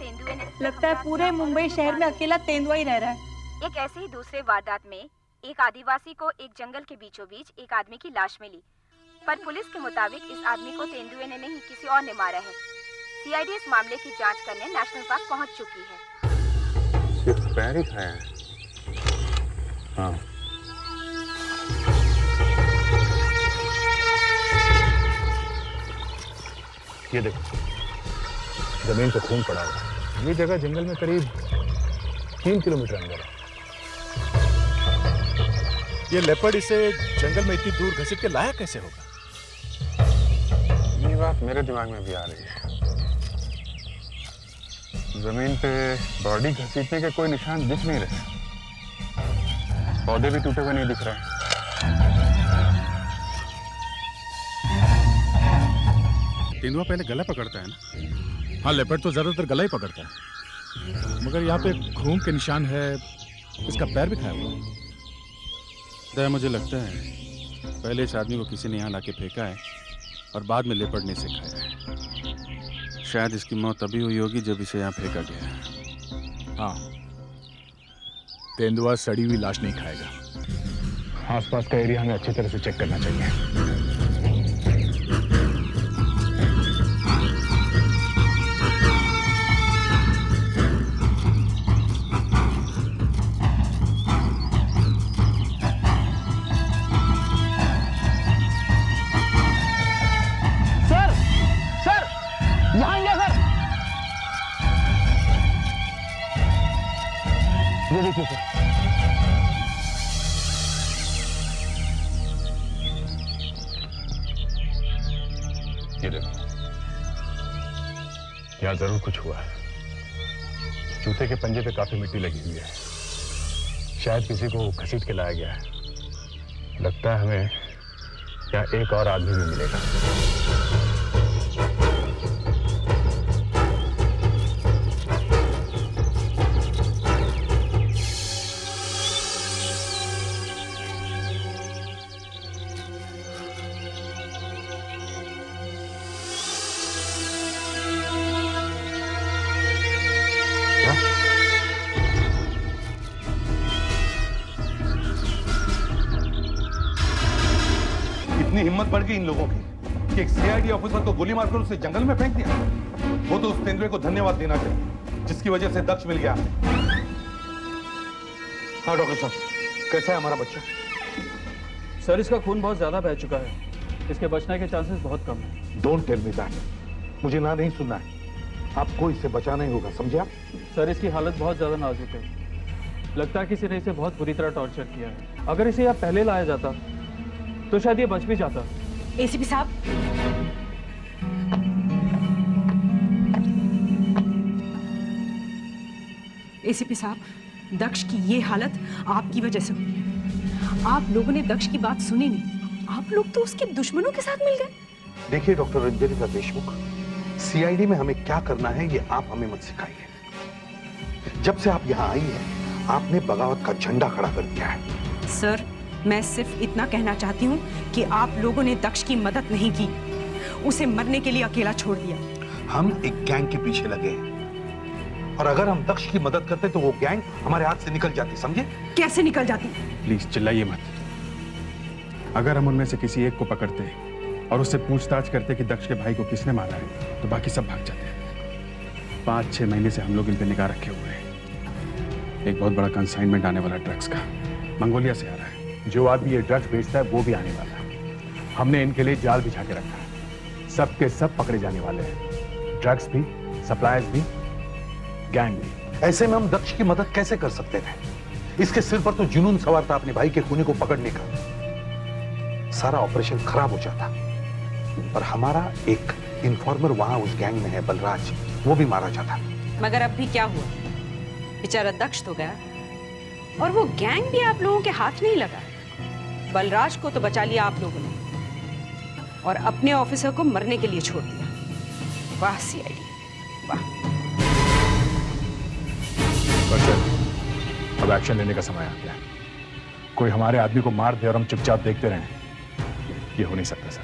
लगता है पूरे मुंबई शहर में अकेला तेंदुआ ही रह रहा है। एक ऐसे ही दूसरे वारदात में एक आदिवासी को एक जंगल के बीचों बीच एक आदमी की लाश मिली, पर पुलिस के मुताबिक इस आदमी को तेंदुए ने नहीं किसी और ने मारा है। सीआईडी इस मामले की जांच करने नेशनल पार्क पहुंच चुकी है। सिर्फ पैर ही खाया है। हाँ। ये देखो, जमीन पे खून पड़ा हुआ है। ये जगह जंगल में करीब 3 किलोमीटर अंदर है। ये लेपर्ड इसे जंगल में इतनी दूर घसीट के लाया कैसे होगा? ये बात मेरे दिमाग में भी आ रही है। जमीन पे बॉडी घसीटने के कोई निशान दिख नहीं रहे, पौधे भी टूटे हुए नहीं दिख रहे। तेंदुआ पहले गला पकड़ता है ना? हाँ, लेपर्ड तो ज्यादातर गला ही पकड़ता है, मगर यहाँ पे खून के निशान है, इसका पैर भी खाया हुआ है। दया, मुझे लगता है पहले इस आदमी को किसी ने यहाँ लाके फेंका है और बाद में लेपर्ड ने इसे खाया है। शायद इसकी मौत तभी हुई होगी जब इसे यहाँ फेंका गया है। हाँ, तेंदुआ सड़ी हुई लाश नहीं खाएगा। आसपास का एरिया हमें अच्छी तरह से चेक करना चाहिए। ये देखिए सर, ये देखो, यहाँ जरूर कुछ हुआ है। जूते के पंजे पे काफी मिट्टी लगी हुई है, शायद किसी को घसीट के लाया गया है। लगता है हमें यहाँ एक और आदमी भी मिलेगा। इतनी हिम्मत बढ़ गई इन लोगों की कि एक सीआईडी ऑफिसर को गोली मारकर उसे जंगल में फेंक दिया। वो तो उस तेंदुए को धन्यवाद देना चाहिए जिसकी वजह से दक्ष मिल गया। हाँ डॉक्टर साहब, कैसा है हमारा बच्चा? सर, इसका खून बहुत ज्यादा बह चुका है, इसके बचने के चांसेस बहुत कम है। डोंट टेल मी दैट, मुझे ना नहीं सुनना है। आपको इससे बचाना ही होगा, समझे आप? सर, इसकी हालत बहुत ज्यादा नाजुक है, लगता है किसी ने इसे बहुत बुरी तरह टॉर्चर किया है। अगर इसे यहाँ पहले लाया जाता तो शायद ये बच भी जाता। एसीपी साहब, एसीपी साहब, दक्ष की ये हालत आपकी वजह से हुई है। आप लोगों ने दक्ष की बात सुनी नहीं, आप लोग तो उसके दुश्मनों के साथ मिल गए। देखिए डॉक्टर रंजनिता देशमुख, सीआईडी में हमें क्या करना है ये आप हमें मत सिखाइए। जब से आप यहाँ आई हैं, आपने बगावत का झंडा खड़ा कर दिया है। सर, मैं सिर्फ इतना कहना चाहती हूँ कि आप लोगों ने दक्ष की मदद नहीं की, उसे मरने के लिए अकेला छोड़ दिया। हम एक गैंग के पीछे लगे हैं और अगर हम दक्ष की मदद करते तो वो गैंग हमारे हाथ से निकल जाती, समझे? कैसे निकल जाती? प्लीज चिल्लाइए मत। अगर हम उनमें से किसी एक को पकड़ते और उससे पूछताछ करते कि दक्ष के भाई को किसने मारा है, तो बाकी सब भाग जाते हैं। 5-6 महीने से हम लोग इन पे निगाह रखे हुए हैं। एक बहुत बड़ा कंसाइनमेंट आने वाला ड्रग्स का, मंगोलिया से आ रहा है। जो आदमी ये ड्रग्स बेचता है वो भी आने वाला है। हमने इनके लिए जाल बिछा के रखा है। सब के सब पकड़े जाने वाले हैं, ड्रग्स भी, सप्लायर्स भी, गैंग भी। ऐसे में हम दक्ष की मदद कैसे कर सकते थे? इसके सिर पर तो जुनून सवार था अपने भाई के खूनी को पकड़ने का। सारा ऑपरेशन खराब हो जाता और हमारा एक इन्फॉर्मर वहां उस गैंग में है, बलराज, वो भी मारा जाता। मगर अब भी क्या हुआ? बेचारा दक्ष तो गया और वो गैंग भी आप लोगों के हाथ में ही लगा। बलराज को तो बचा लिया आप लोगों ने और अपने ऑफिसर को मरने के लिए छोड़ दिया। वाह सीआईडी, वाह। अब एक्शन लेने का समय आ गया। कोई हमारे आदमी को मार दे और हम चुपचाप देखते रहें, ये हो नहीं सकता सर।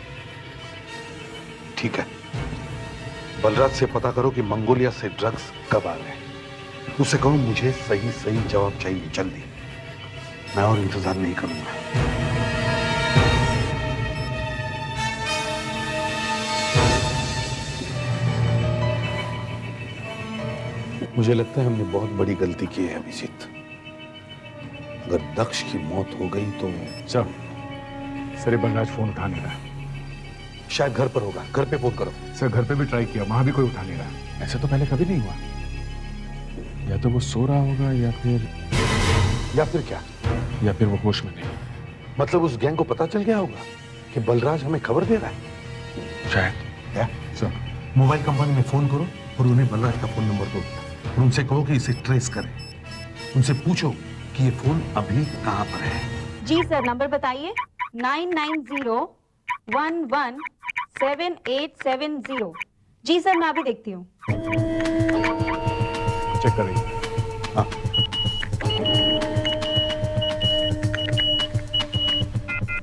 ठीक है, बलराज से पता करो कि मंगोलिया से ड्रग्स कब आ रहे हैं। उसे कहो मुझे सही सही जवाब चाहिए जल्दी। मैं और इंतजार नहीं करूंगा। मुझे लगता है हमने बहुत बड़ी गलती की है अभिजीत। अगर दक्ष की मौत हो गई तो सर बलराज फोन उठा नहीं रहा। शायद घर पर होगा, घर पे फोन करो। सर घर पे भी ट्राई किया, वहां भी कोई उठा नहीं रहा। ऐसा तो पहले कभी नहीं हुआ। या तो वो सो रहा होगा या फिर क्या? या फिर वो होश में नहीं। मतलब उस गैंग को पता चल गया होगा कि बलराज हमें खबर दे रहा है। शायद। सर मोबाइल कंपनी में फोन करो और उन्हें बलराज का फोन नंबर दो और उनसे कहो कि इसे ट्रेस करें। उनसे पूछो कि ये फोन अभी कहां पर है। जी सर, नंबर बताइए। 9901178770। जी सर, मैं अभी देखती हूँ। चेक कर रही है। हाँ।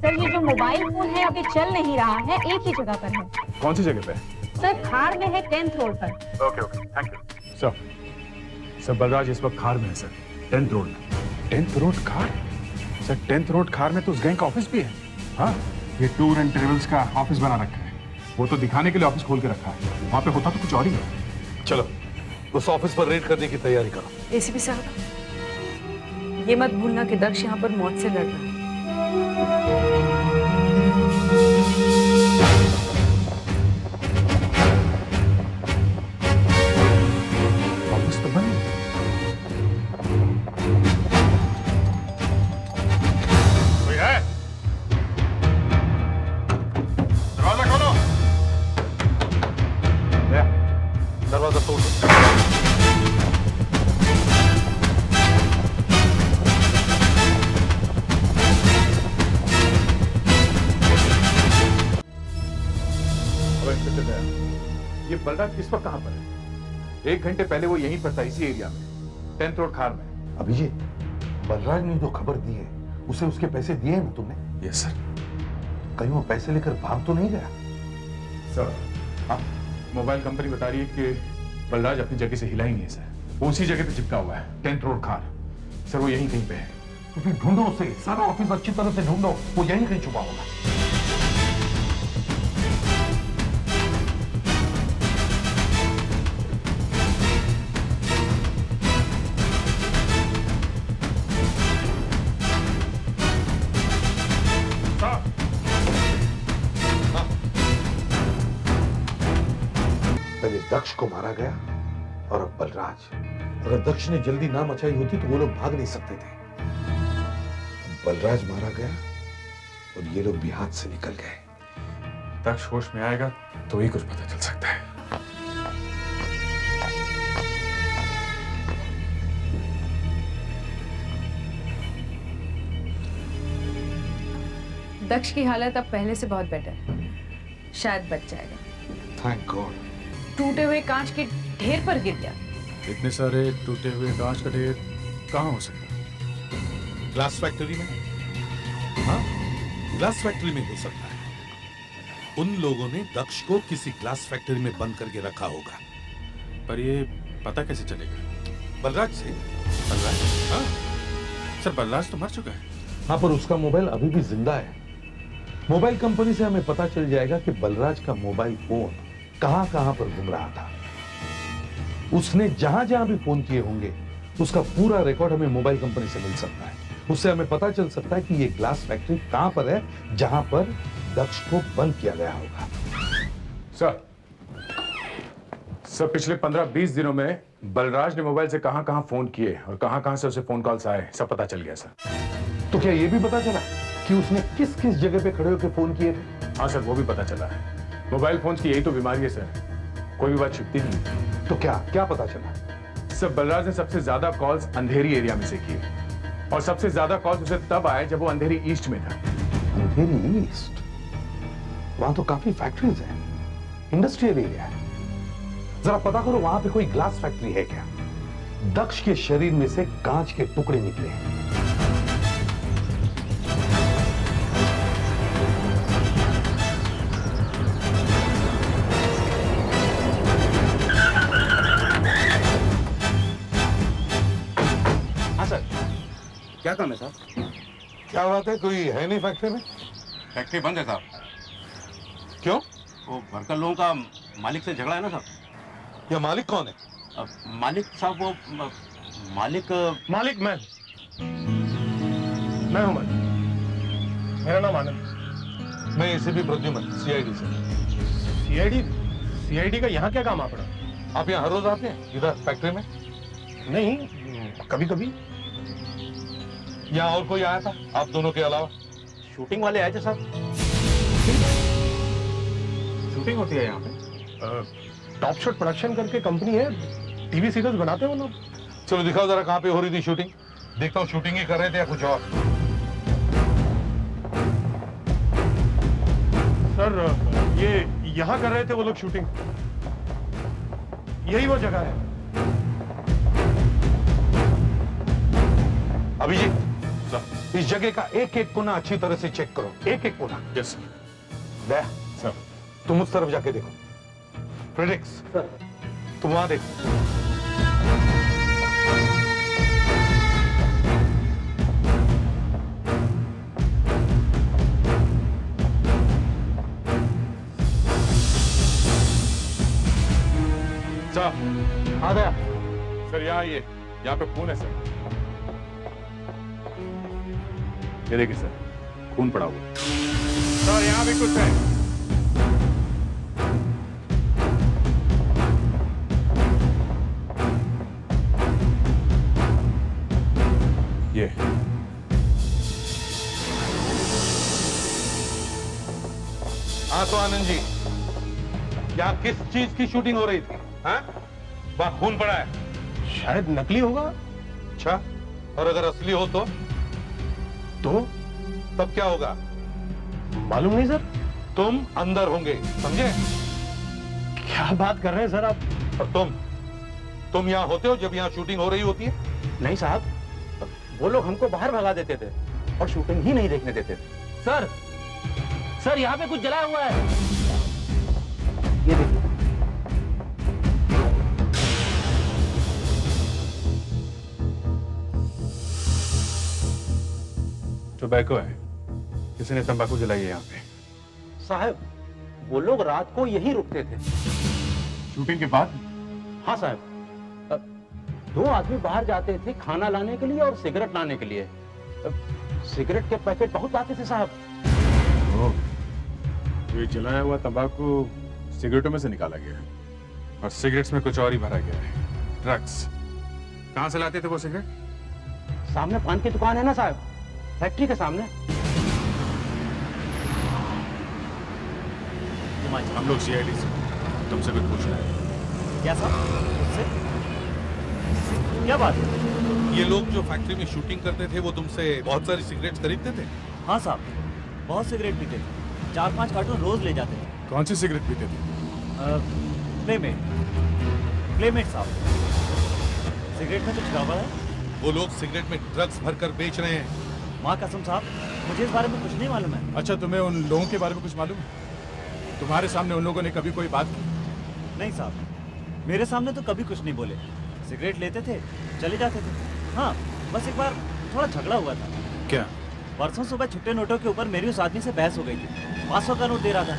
सर ये जो मोबाइल फोन है अभी चल नहीं रहा है, एक ही जगह पर है। कौन सी जगह पे? सर खार में है, 10th रोड पर। Okay thank you. Sir Balraj इस वक्त खार में है sir, 10th road. 10th road खार? सर 10th रोड खार में तो उस गैंग का ऑफिस भी है। हाँ, ये टूर एंड ट्रेवल्स का ऑफिस बना रखा है। वो तो दिखाने के लिए ऑफिस खोल के रखा है, वहां पे होता तो कुछ और ही है। चलो उस ऑफिस पर रेड करने की तैयारी करो। एसीपी साहब, ये मत भूलना कि दक्ष यहाँ पर मौत से लड़ रहा है। ऑफिस तो बंद है। कोई है? दरवाजा खोलो। दरवाजा तोड़ दो। ये बलराज इस वक्त कहां पर है? 1 घंटे पहले वो यहीं पर था, इसी एरिया में, 10th रोड खार में। अभिजीत, बलराज ने जो खबर दी है उसे उसके पैसे दिए हैं ना तुमने? Yes sir. कहीं वो पैसे लेकर भाग तो नहीं गया? सर हाँ, मोबाइल कंपनी बता रही है कि बलराज अपनी जगह से हिला ही नहीं है सर। वो उसी जगह पे चिपका हुआ है, 10th रोड खार। सर वो यहीं कहीं पे है। तो फिर ढूंढो उसे, सारा ऑफिस अच्छी तरह से ढूंढो, वो यहीं कहीं छुपा होगा। पहले दक्ष को मारा गया और अब बलराज। अगर दक्ष ने जल्दी ना मचाई होती तो वो लोग भाग नहीं सकते थे। अब बलराज मारा गया और ये लोग भी हाथ से निकल गए। दक्ष होश में आएगा तो ही कुछ पता चल सकता है। दक्ष की हालत अब पहले से बहुत बेटर है, शायद बच जाएगा। Thank God. टूटे हुए कांच के ढेर पर गिर गया। इतने सारे टूटे हुए कांच का ढेर कहाँ हो सकता है? ग्लास फैक्ट्री में? हाँ, ग्लास फैक्ट्री में हो सकता है। उन लोगों ने दक्ष को किसी ग्लास फैक्ट्री में बंद करके रखा होगा। पर ये पता कैसे चलेगा? बलराज से। बलराज? हाँ सर, बलराज तो मर चुका है। हाँ, पर उसका मोबाइल अभी भी जिंदा है। मोबाइल कंपनी से हमें पता चल जाएगा कि बलराज का मोबाइल फोन कहां कहां पर घूम रहा था। उसने जहां जहां भी फोन किए होंगे उसका पूरा रिकॉर्ड हमें मोबाइल कंपनी से मिल सकता है। उससे हमें पता चल सकता है कि ये ग्लास फैक्ट्री कहां पर है जहां पर दक्ष को बंद किया गया होगा। सर, पिछले 15-20 दिनों में बलराज ने मोबाइल से कहां कहां फोन किए और कहां कहां से उसे फोन कॉल्स आए, सब पता चल गया सर। तो क्या ये भी पता चला कि उसने किस किस जगह पे खड़े होकर फोन किए थे? हाँ सर, वो भी पता चला है। मोबाइल फोन की यही तो बीमारी है सर, कोई भी बात छिपती नहीं। तो क्या क्या पता चला? सर, बलराज ने सबसे ज्यादा कॉल्स अंधेरी एरिया में से किए और सबसे ज्यादा कॉल्स उसे तब आए जब वो अंधेरी ईस्ट में था। अंधेरी ईस्ट? वहां तो काफी फैक्ट्रीज हैं, इंडस्ट्रियल एरिया है। जरा पता करो वहां पे कोई ग्लास फैक्ट्री है क्या? दक्ष के शरीर में से कांच के टुकड़े निकले हैं। हाँ सर, क्या काम है साहब? क्या बात है, कोई है नहीं फैक्ट्री में? फैक्ट्री बंद है साहब। क्यों? वो वर्कर लोगों का मालिक से झगड़ा है ना साहब। ये मालिक कौन है? मालिक साहब वो मालिक मैं हूं मालिक। मेरा नाम आनंद। मैं एसीपी प्रद्युमन, सीआईडी से। सीआईडी का यहाँ क्या काम आपका? आप यहाँ हर रोज आते हैं इधर फैक्ट्री में? नहीं, कभी कभी। यहाँ और कोई आया था आप दोनों के अलावा? शूटिंग वाले आए थे साहब। शूटिंग होती है यहाँ पे? टॉप शॉट प्रोडक्शन करके कंपनी है, टीवी सीरियल्स बनाते हैं वो लोग। चलो दिखाओ जरा कहाँ पे हो रही थी शूटिंग। देखता हूँ शूटिंग ही कर रहे थे या कुछ और। सर, ये यहाँ कर रहे थे वो लोग शूटिंग। यही वो जगह है। अभिजीत, इस जगह का एक एक कोना अच्छी तरह से चेक करो, एक एक कोना। यस दया सर, तुम उस तरफ जाके देखो। फ्रेडिक्स सर, तुम वहां देखो। सर, आ गया सर, यहाँ पे खून है सर। ये देखिए सर, खून पड़ा हुआ। सर, यहाँ भी कुछ है। ये हाँ तो आनंद जी, क्या किस चीज की शूटिंग हो रही थी? हाँ, वहां खून पड़ा है। शायद नकली होगा। अच्छा, और अगर असली हो तो तब क्या होगा? मालूम नहीं सर। तुम अंदर होंगे, समझे? क्या बात कर रहे हैं सर आप? और तुम यहाँ होते हो जब यहाँ शूटिंग हो रही होती है? नहीं साहब, वो लोग हमको बाहर भगा देते थे और शूटिंग ही नहीं देखने देते थे। सर यहाँ पे कुछ जला हुआ है। ये देखिए। टोबैको है, किसी ने तंबाकू जलाई है यहाँ पे। साहब, वो लोग रात को यही रुकते थे। शूटिंग के बाद? हाँ साहब, 2 आदमी बाहर जाते थे खाना लाने के लिए और सिगरेट लाने के लिए। सिगरेट के पैकेट बहुत आते थे साहब। ये जलाया हुआ तंबाकू सिगरेटों में से निकाला गया है और सिगरेट्स में कुछ और ही भरा गया है, ड्रग्स। कहाँ से लाते थे वो सिगरेट? सामने पान की दुकान है ना साहब, फैक्ट्री के सामने। हम लोग सीआईडी से तुमसे कुछ पूछना है। क्या साहब? क्या बात है? ये लोग जो फैक्ट्री में शूटिंग करते थे वो तुमसे बहुत सारी सिगरेट्स खरीदते थे? हाँ साहब, बहुत सिगरेट पीते थे, 4-5 कार्टून रोज ले जाते थे। कौन सी सिगरेट पीते थे? प्लेमेट साहब। सिगरेट में कुछ गड़बड़ है? वो लोग सिगरेट में ड्रग्स भरकर बेच रहे हैं। माँ कसम साहब, मुझे इस बारे में कुछ नहीं मालूम है। अच्छा, तुम्हें उन लोगों के बारे में कुछ मालूम है? तुम्हारे सामने उन लोगों ने कभी कोई बात की? नहीं साहब, मेरे सामने तो कभी कुछ नहीं बोले। सिगरेट लेते थे, चले जाते थे। हाँ, बस एक बार थोड़ा झगड़ा हुआ था। क्या? परसों सुबह छुट्टे नोटों के ऊपर मेरी उस आदमी से बहस हो गई थी। 500 का नोट दे रहा था।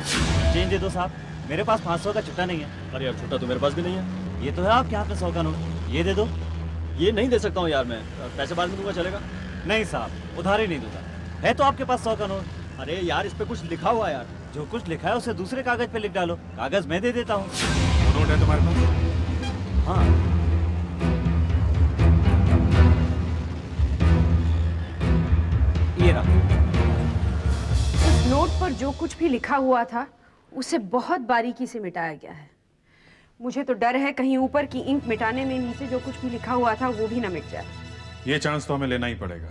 चेंज दे दो साहब, मेरे पास 500 का छुट्टा नहीं है। अरे यार, छुट्टा तो मेरे पास भी नहीं है। ये तो है आपके हाथ में 100 का नोट, ये दे दो। ये नहीं दे सकता हूँ यार, मैं पैसे बाद में दूंगा, चलेगा? नहीं साहब, उधार ही नहीं दूंगा। है तो आपके पास 100 का नोट। अरे यार, इस पे कुछ लिखा हुआ है यार। जो कुछ लिखा है उसे दूसरे कागज पे लिख डालो, कागज मैं दे देता हूँ। नोट है तुम्हारे पास? हाँ। ये रहा। उस नोट पर जो कुछ भी लिखा हुआ था उसे बहुत बारीकी से मिटाया गया है। मुझे तो डर है कहीं ऊपर की इंक मिटाने में नीचे जो कुछ भी लिखा हुआ था वो भी ना मिट जाए। ये चांस तो हमें लेना ही पड़ेगा।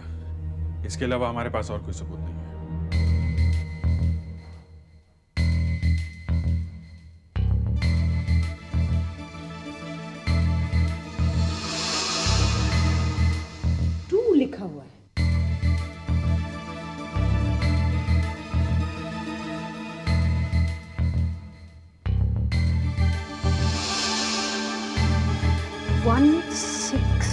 इसके अलावा हमारे पास और कोई सबूत नहीं है। टू लिखा हुआ है। One six.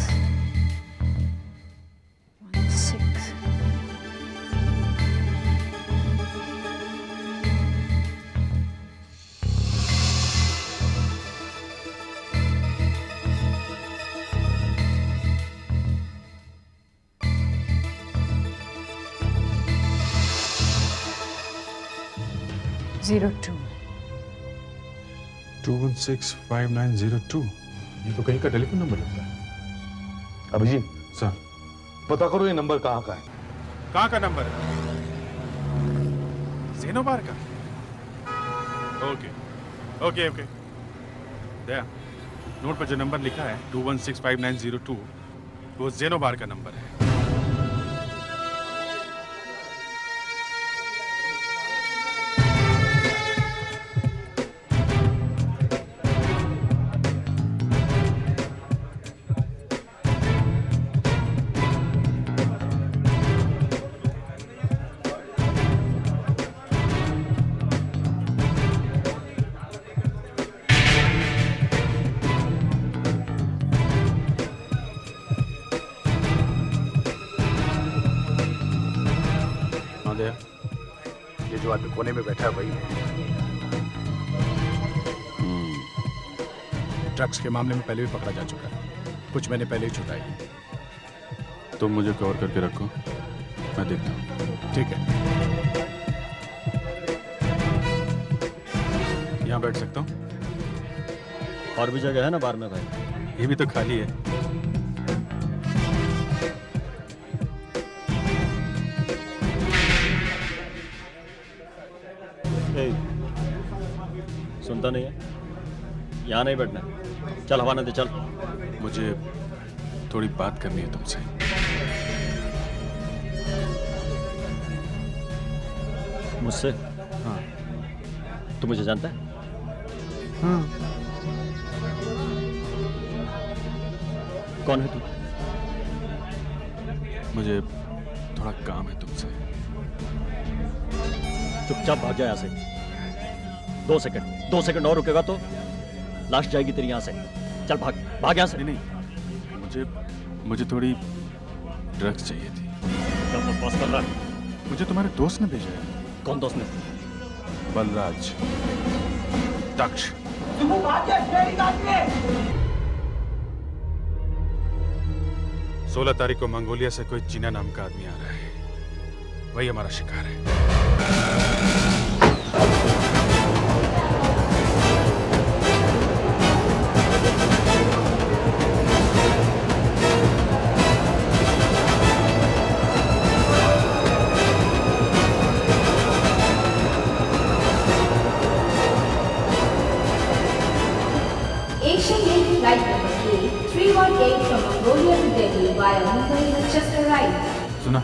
Zero two. 2165902। ये तो कहीं का टेलीफोन नंबर लगता है। अभिजीत सर, पता करो ये नंबर कहाँ का है। कहाँ का नंबर है? ज़ेनोबार का? Okay okay okay. Daya, note पर जो नंबर लिखा है 2165902 वो ज़ेनोबार का नंबर है। ये जो आदमी कोने में बैठा है वही है। ड्रग्स के मामले में पहले भी पकड़ा जा चुका है। कुछ महीने पहले ही छुटाई। तुम मुझे कवर करके रखो, मैं देखता हूँ। ठीक है, यहाँ बैठ सकता हूँ? और भी जगह है ना बार में भाई? ये भी तो खाली है। सुनता नहीं है? यहाँ नहीं बैठना। चल हवा न दे, चल। मुझे थोड़ी बात करनी है तुमसे। मुझसे? हाँ। तू मुझे जानता है? हाँ। कौन है तू? मुझे थोड़ा काम है तुमसे। चुपचाप भाग जा यहाँ से। 2 सेकंड और रुकेगा तो लाश जाएगी तेरी यहाँ से। चल भाग भाग यहाँ से। नहीं, मुझे थोड़ी ड्रग्स चाहिए थी। क्या बकवास कर रहा है? मुझे तुम्हारे दोस्त ने भेजा है। कौन दोस्त ने? बलराज, दक्ष। 16 तारीख को मंगोलिया से कोई चीना नाम का आदमी आ रहा है। वही हमारा शिकार है। Asian Link flight number A318 from Mongolia to Delhi via Mumbai has just arrived. सुना,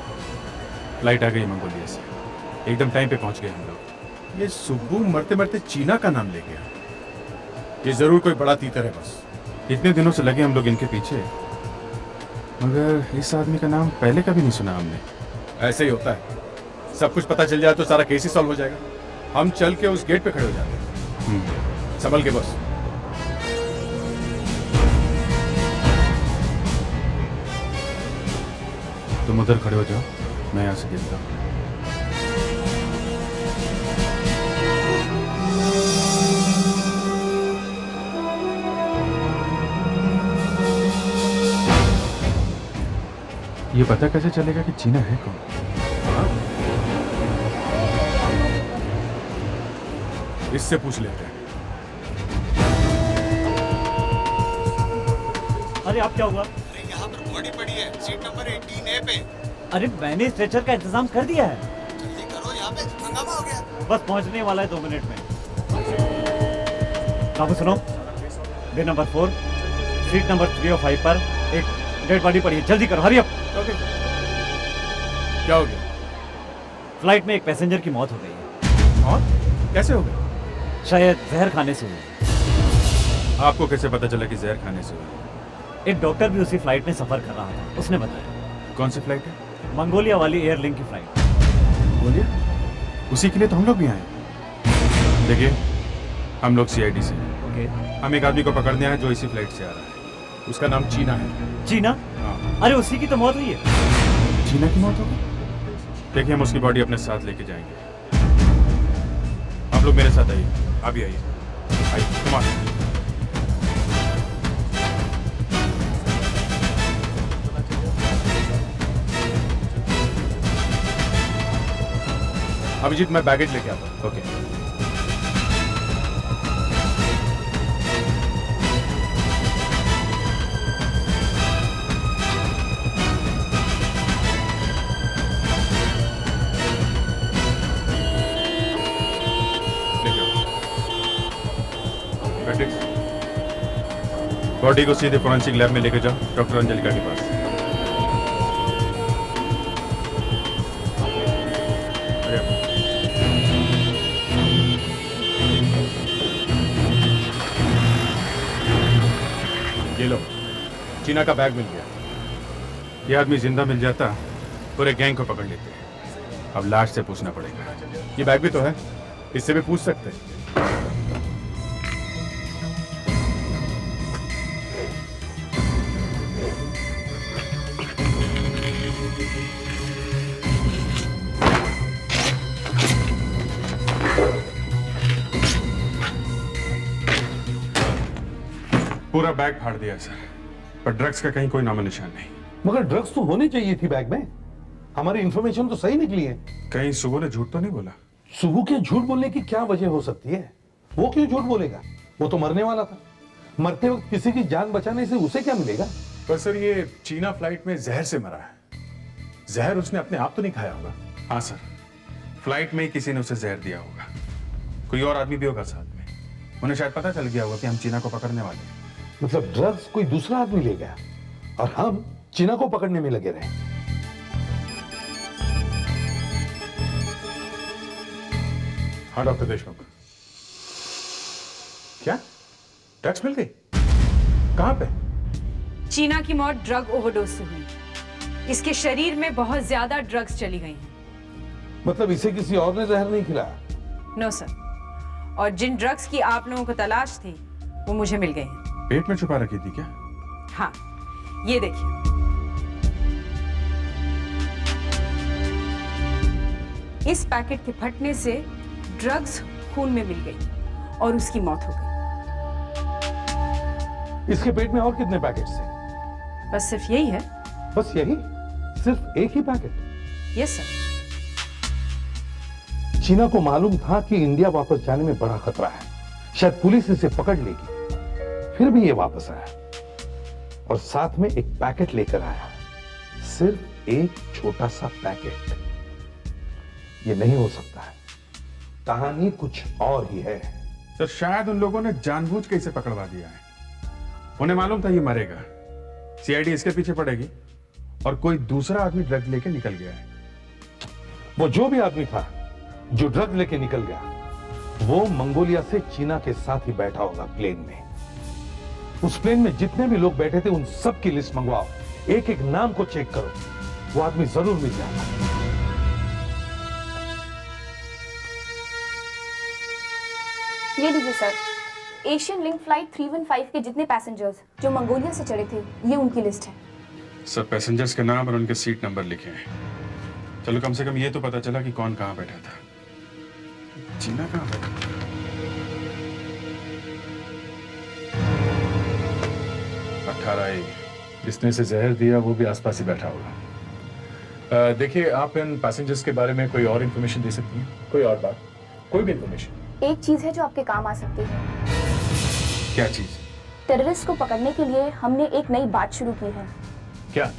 फ्लाइट आ गई मंगोलिया से। एकदम टाइम पे पहुंच गए हम लोग। ये सुब्बू मरते मरते चीना का नाम ले गया। ये जरूर कोई बड़ा तीतर है बस। इतने दिनों से लगे हम लोग इनके पीछे, मगर इस आदमी का नाम पहले कभी नहीं सुना हमने। ऐसे ही होता है, सब कुछ पता चल जाए तो सारा केस ही सॉल्व हो जाएगा। हम चल के उस गेट पे खड़े हो जाते हैं। संभल के बस। तुम उधर खड़े हो जाओ, मैं यहां से देखता हूं। ये पता कैसे चलेगा कि चीना है कौन? इससे पूछ लेते हैं। अरे आप क्या हुआ? अरे यहाँ पर बॉडी पड़ी है, सीट नंबर 18A पे। अरे मैंने स्ट्रेचर का इंतजाम कर दिया है। जल्दी करो, यहाँ पे हंगामा हो गया। बस पहुंचने वाला है 2 मिनट में। बाबू सुनो, बे नंबर 4 सीट नंबर 305 पर एक डेड बॉडी पड़ी है। जल्दी करो, हरी अप। क्या हो गया? फ्लाइट में एक पैसेंजर की मौत हो गई है। और कैसे हो गई? शायद जहर खाने से हुई। आपको कैसे पता चला कि जहर खाने से हुई? एक डॉक्टर भी उसी फ्लाइट में सफर कर रहा था, उसने बताया। कौन सी फ्लाइट है? मंगोलिया वाली एयरलिंक की फ्लाइट। बोलिए, उसी के लिए तो हम लोग भी आए। देखिए, हम लोग CID से हैं। ओके। हम एक आदमी को पकड़ने आए जो इसी फ्लाइट से आ रहा है। उसका नाम चीना है। चीना? हाँ। अरे उसी की तो मौत हुई है। चीना की मौत हो गई? देखिए, हम उसकी बॉडी अपने साथ लेके जाएंगे। आप लोग मेरे साथ आइए, अभी आइए। आइए, कम ऑन। अभिजीत, मैं बैगेज लेके आता हूँ। ओके। बॉडी को सीधे फोरेंसिक लैब में लेके जाओ, डॉक्टर अंजलिका के पास। ये लो, चीना का बैग मिल गया। ये आदमी जिंदा मिल जाता, पूरे गैंग को पकड़ लेते। अब लाश से पूछना पड़ेगा। ये बैग भी तो है, इससे भी पूछ सकते हैं। पूरा बैग फाड़ दिया सर, पर ड्रग्स का कहीं कोई नामो निशान नहीं। मगर ड्रग्स तो होनी चाहिए थी बैग में। हमारी इंफॉर्मेशन तो सही निकली है। कहीं सुबह ने झूठ तो नहीं बोला? सुबह के झूठ बोलने की क्या वजह हो सकती है? वो क्यों झूठ बोलेगा? वो तो मरने वाला था। मरते वक्त किसी की जान बचाने से उसे क्या मिलेगा? पर सर, ये चीना फ्लाइट में जहर से मरा है। जहर उसने अपने आप तो नहीं खाया होगा? हाँ सर, फ्लाइट में ही किसी ने उसे जहर दिया होगा। कोई और आदमी भी होगा साथ में। उन्हें शायद पता चल गया होगा कि हम चीना को पकड़ने वाले हैं। मतलब ड्रग्स कोई दूसरा आदमी ले गया और हम चीना को पकड़ने में लगे रहे। हाँ डॉक्टर देशमुख, क्या ड्रग्स मिल गई? कहां पे? चीना की मौत ड्रग ओवरडोज से हुई। इसके शरीर में बहुत ज्यादा ड्रग्स चली गई हैं। मतलब इसे किसी और ने जहर नहीं खिलाया? नो सर, और जिन ड्रग्स की आप लोगों को तलाश थी वो मुझे मिल गए हैं। पेट में छुपा रखी थी क्या? हाँ, ये देखिए। इस पैकेट के फटने से ड्रग्स खून में मिल गई और उसकी मौत हो गई। इसके पेट में और कितने पैकेट्स थे? बस सिर्फ यही है। बस यही? सिर्फ एक ही पैकेट? Yes sir. चीना को मालूम था कि इंडिया वापस जाने में बड़ा खतरा है, शायद पुलिस इसे पकड़ लेगी, फिर भी ये वापस आया और साथ में एक पैकेट लेकर आया। सिर्फ एक छोटा सा पैकेट। ये नहीं हो सकता है, कहानी कुछ और ही है। सर, शायद उन लोगों ने जानबूझ के इसे पकड़वा दिया है। उन्हें मालूम था ये मरेगा, CID इसके पीछे पड़ेगी और कोई दूसरा आदमी ड्रग लेके निकल गया है। वो जो भी आदमी था जो ड्रग लेके निकल गया वो मंगोलिया से चीना के साथ ही बैठा होगा प्लेन में। उस प्लेन में जितने भी लोग बैठे थे उन सब की लिस्ट मंगवाओ, एक एक नाम को चेक करो, वो आदमी जरूर मिल जाएगा। ये लीजिए सर, एशियन लिंक फ्लाइट 315 के जितने पैसेंजर्स जो मंगोलिया से चढ़े थे ये उनकी लिस्ट है। सब पैसेंजर्स के नाम और उनके सीट नंबर लिखे हैं। चलो कम से कम ये तो पता चला कि कौन कहाँ बैठा था। चीना कहाँ बैठा? 18A। जिसने इसे जहर दिया वो भी आसपास ही बैठा होगा। देखिए, आप इन पैसेंजर्स के बारे में कोई और इन्फॉर्मेशन दे सकती हैं? कोई और बात, कोई भी इन्फॉर्मेशन? एक चीज है जो आपके काम आ सकती है। क्या चीज? टेररिस्ट को पकड़ने के लिए हमने एक नई बात शुरू की है। क्या?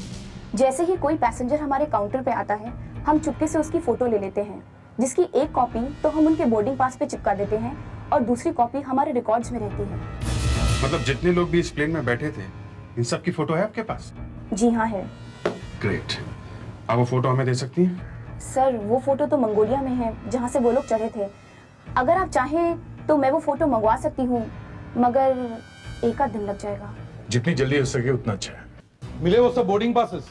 जैसे ही कोई पैसेंजर हमारे काउंटर पे आता है हम चुपके से उसकी फोटो ले लेते हैं, जिसकी एक कॉपी तो हम उनके बोर्डिंग पास पे चिपका देते हैं और दूसरी कॉपी हमारे रिकॉर्ड्स में रहती है। मतलब जितने लोग भी इस प्लेन में बैठे थे इन सब की फोटो है आपके पास? जी हाँ है। ग्रेट। आप वो फोटो हमें दे सकती हैं? सर वो फोटो तो मंगोलिया में है जहाँ से वो लोग चढ़े थे। अगर आप चाहें तो मैं वो फोटो मंगवा सकती हूँ, मगर एक आध दिन लग जाएगा। जितनी जल्दी हो सके उतना अच्छा है। मिले वो सब बोर्डिंग पासेस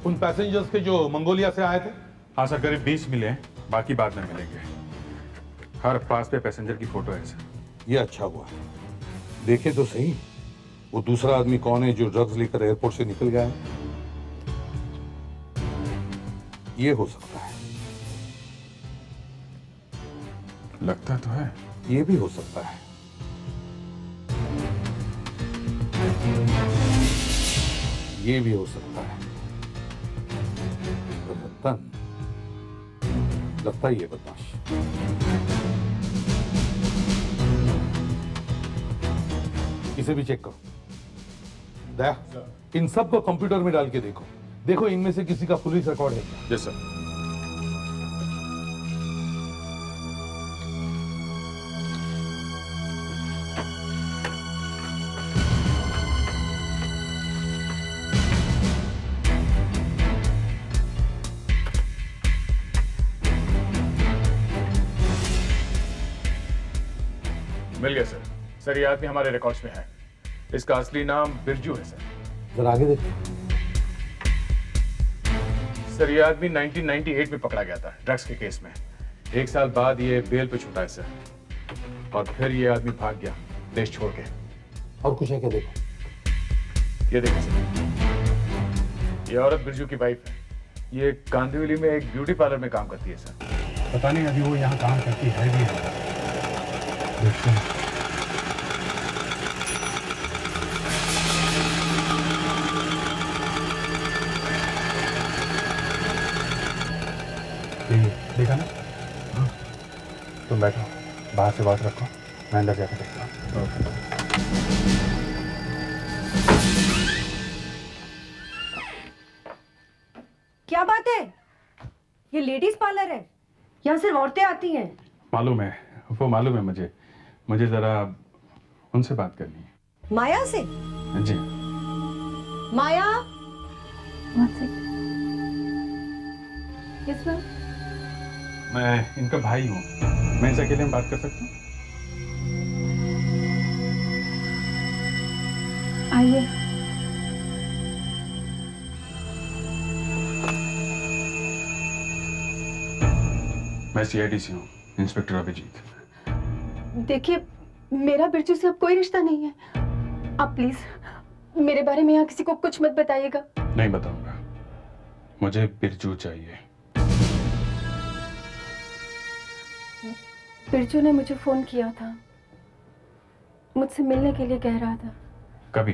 उन पैसेंजर्स के जो मंगोलिया से आए थे? हाँ सर, करीब 20 मिले हैं, बाकी बाद में मिलेंगे। हर पास पे पैसेंजर की फोटो है सर। ये अच्छा हुआ। देखे तो सही वो दूसरा आदमी कौन है जो ड्रग्स लेकर एयरपोर्ट से निकल गया है। ये हो सकता है, लगता तो है। ये भी हो सकता है। ये भी हो सकता है। रतन लगता है ये बदमाश। इसे भी चेक करो। दया, इन सब को कंप्यूटर में डाल के देखो, देखो इनमें से किसी का पुलिस रिकॉर्ड है क्या? Yes sir. मिल गया सर। सर ये आदमी हमारे रिकॉर्ड्स में है। इसका असली नाम बिरजू है सर। जरा आगे देखो। सर ये आदमी 1998 में पकड़ा गया था ड्रग्स के केस में। 1 साल बाद ये बेल पे छूटा है सर, और फिर ये आदमी भाग गया देश छोड़ के। और कुछ है क्या? देखो, ये देखिए सर, ये औरत बिरजू की वाइफ है। ये कांदिवली में एक ब्यूटी पार्लर में काम करती है सर। पता नहीं अभी वो यहाँ काम करती है भी है। देखा ना? तुम बैठो, बाहर से बात रखो, मैं अंदर जाकर देखता हूँ। क्या बात है? ये लेडीज पार्लर है, यहाँ सिर्फ औरतें आती हैं। मालूम है, वो मालूम है मुझे जरा उनसे बात करनी है। माया से? जी। माया? Yes ma'am. मैं इनका भाई हूँ, मैं इनसे अकेले में बात कर सकता हूँ? आइए। मैं CID से हूँ, इंस्पेक्टर अभिजीत। देखिए, मेरा बिरजू से अब कोई रिश्ता नहीं है। आप प्लीज मेरे बारे में यहाँ किसी को कुछ मत बताइएगा। नहीं बताऊंगा, मुझे बिरजू चाहिए। बिरजू ने मुझे फोन किया था, मुझसे मिलने के लिए कह रहा था। कभी?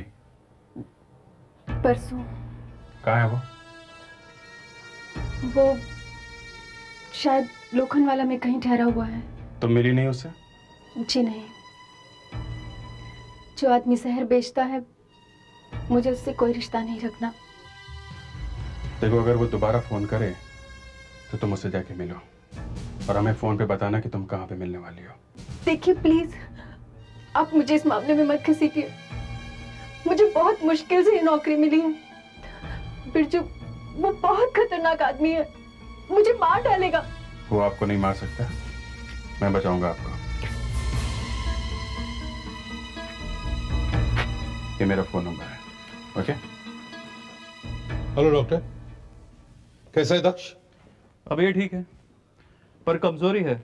परसों। कहाँ है वो? वो शायद लोखंडवाला में कहीं ठहरा हुआ है। तुम मिली नहीं उससे? जी नहीं। जो आदमी जहर बेचता है मुझे उससे कोई रिश्ता नहीं रखना। देखो, अगर वो दोबारा फोन करे तो तुम उससे जाके मिलो और हमें फोन पे बताना कि तुम कहाँ पे मिलने वाली हो। देखिए प्लीज, आप मुझे इस मामले में मत घसीटिए। मुझे बहुत मुश्किल से ये नौकरी मिली है। बिरजू वो बहुत खतरनाक आदमी है, मुझे मार डालेगा। वो आपको नहीं मार सकता, मैं बचाऊंगा आपको। ये मेरा फोन नंबर है, ओके? हेलो डॉक्टर, कैसा है दक्ष? अभी ये ठीक है, पर कमजोरी है।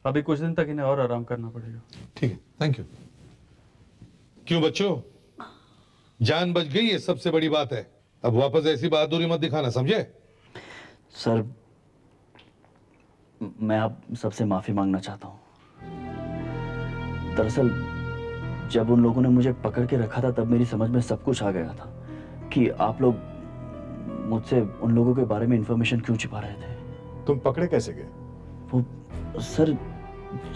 अभी कुछ दिन तक इन्हें और आराम करना पड़ेगा। ठीक है, थैंक यू। क्यों बच्चों, जान बच गई है, सबसे बड़ी बात है। अब वापस ऐसी बहादुरी मत दिखाना, समझे? सर, मैं आप सबसे माफी मांगना चाहता हूँ। दरअसल जब उन लोगों ने मुझे पकड़ के रखा था तब मेरी समझ में सब कुछ आ गया था कि आप लोग मुझसे उन लोगों के बारे में इंफॉर्मेशन क्यों छिपा रहे थे। तुम पकड़े कैसे गए? वो सर,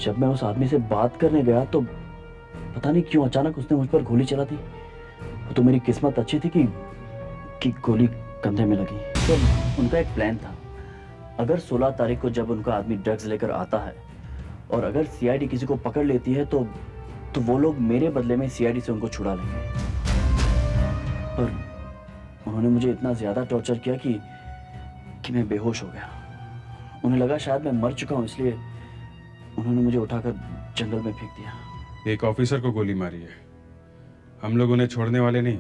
जब मैं उस आदमी से बात करने गया तो पता नहीं क्यों अचानक उसने मुझ पर गोली चला दी। वो तो मेरी किस्मत अच्छी थी कि गोली कंधे में लगी। तो उनका एक प्लान था, अगर 16 तारीख को जब उनका आदमी ड्रग्स लेकर आता है और अगर सीआईडी किसी को पकड़ लेती है तो वो लोग मेरे बदले में सीआईडी से उनको छुड़ा लेंगे। पर उन्होंने मुझे इतना ज्यादा टॉर्चर किया कि मैं बेहोश हो गया। उन्हें लगा शायद मैं मर चुका हूं, इसलिए उन्होंने मुझे उठाकर जंगल में फेंक दिया। एक ऑफिसर को गोली मारी है, हम लोग उन्हें छोड़ने वाले नहीं।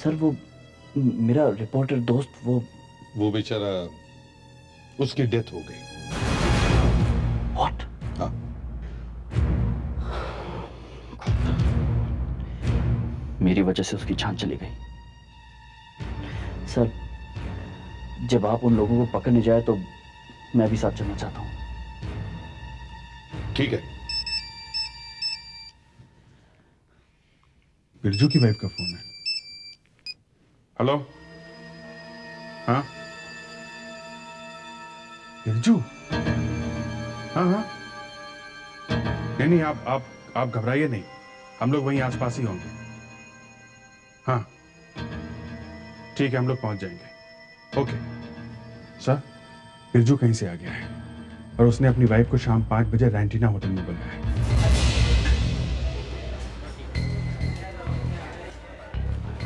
सर, वो मेरा रिपोर्टर दोस्त, वो बेचारा, उसकी डेथ हो गई। What? हाँ। मेरी वजह से उसकी जान चली गई। सर, जब आप उन लोगों को पकड़ने जाए तो मैं भी साथ चलना चाहता हूं। ठीक है। बिरजू की वाइफ का फोन है। हेलो, हाँ बिरजू? हाँ हाँ, नहीं आप घबराइए नहीं, हम लोग वहीं आसपास ही होंगे। हाँ ठीक है, हम लोग पहुंच जाएंगे। ओके सर, बिरजू कहीं से आ गया है और उसने अपनी वाइफ को शाम 5 बजे रैंटीना होटल में बुलाया है।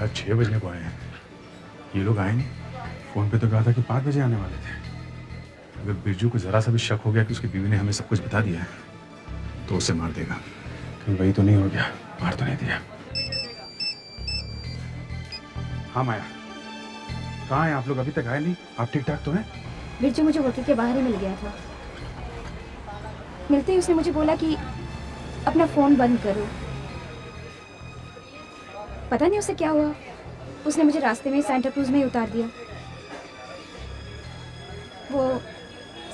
आज 6 बजने को आए हैं, ये लोग आए नहीं। फोन पे तो कहा था कि 5 बजे आने वाले थे। अगर बिरजू को जरा सा भी शक हो गया कि उसकी बीवी ने हमें सब कुछ बता दिया है तो उसे मार देगा। कहीं वही तो नहीं हो गया, मार तो नहीं दिया। हाँ माया, कहाँ हैं आप लोग? अभी तक आए नहीं। आप ठीक ठाक तो हैं? बिरजू मुझे होटल के बाहर ही मिल गया था। मिलते ही उसने मुझे बोला कि अपना फोन बंद करो। पता नहीं उसे क्या हुआ, उसने मुझे रास्ते में सेंटा क्रूज में ही उतार दिया। वो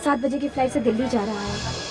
7 बजे की फ्लाइट से दिल्ली जा रहा है।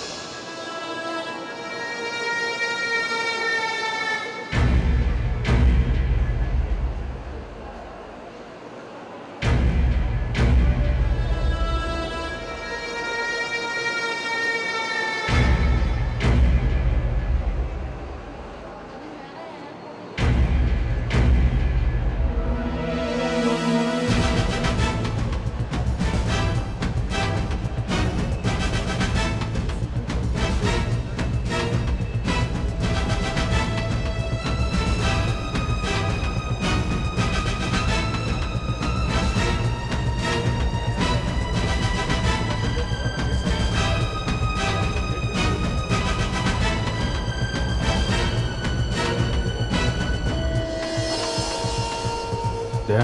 दया,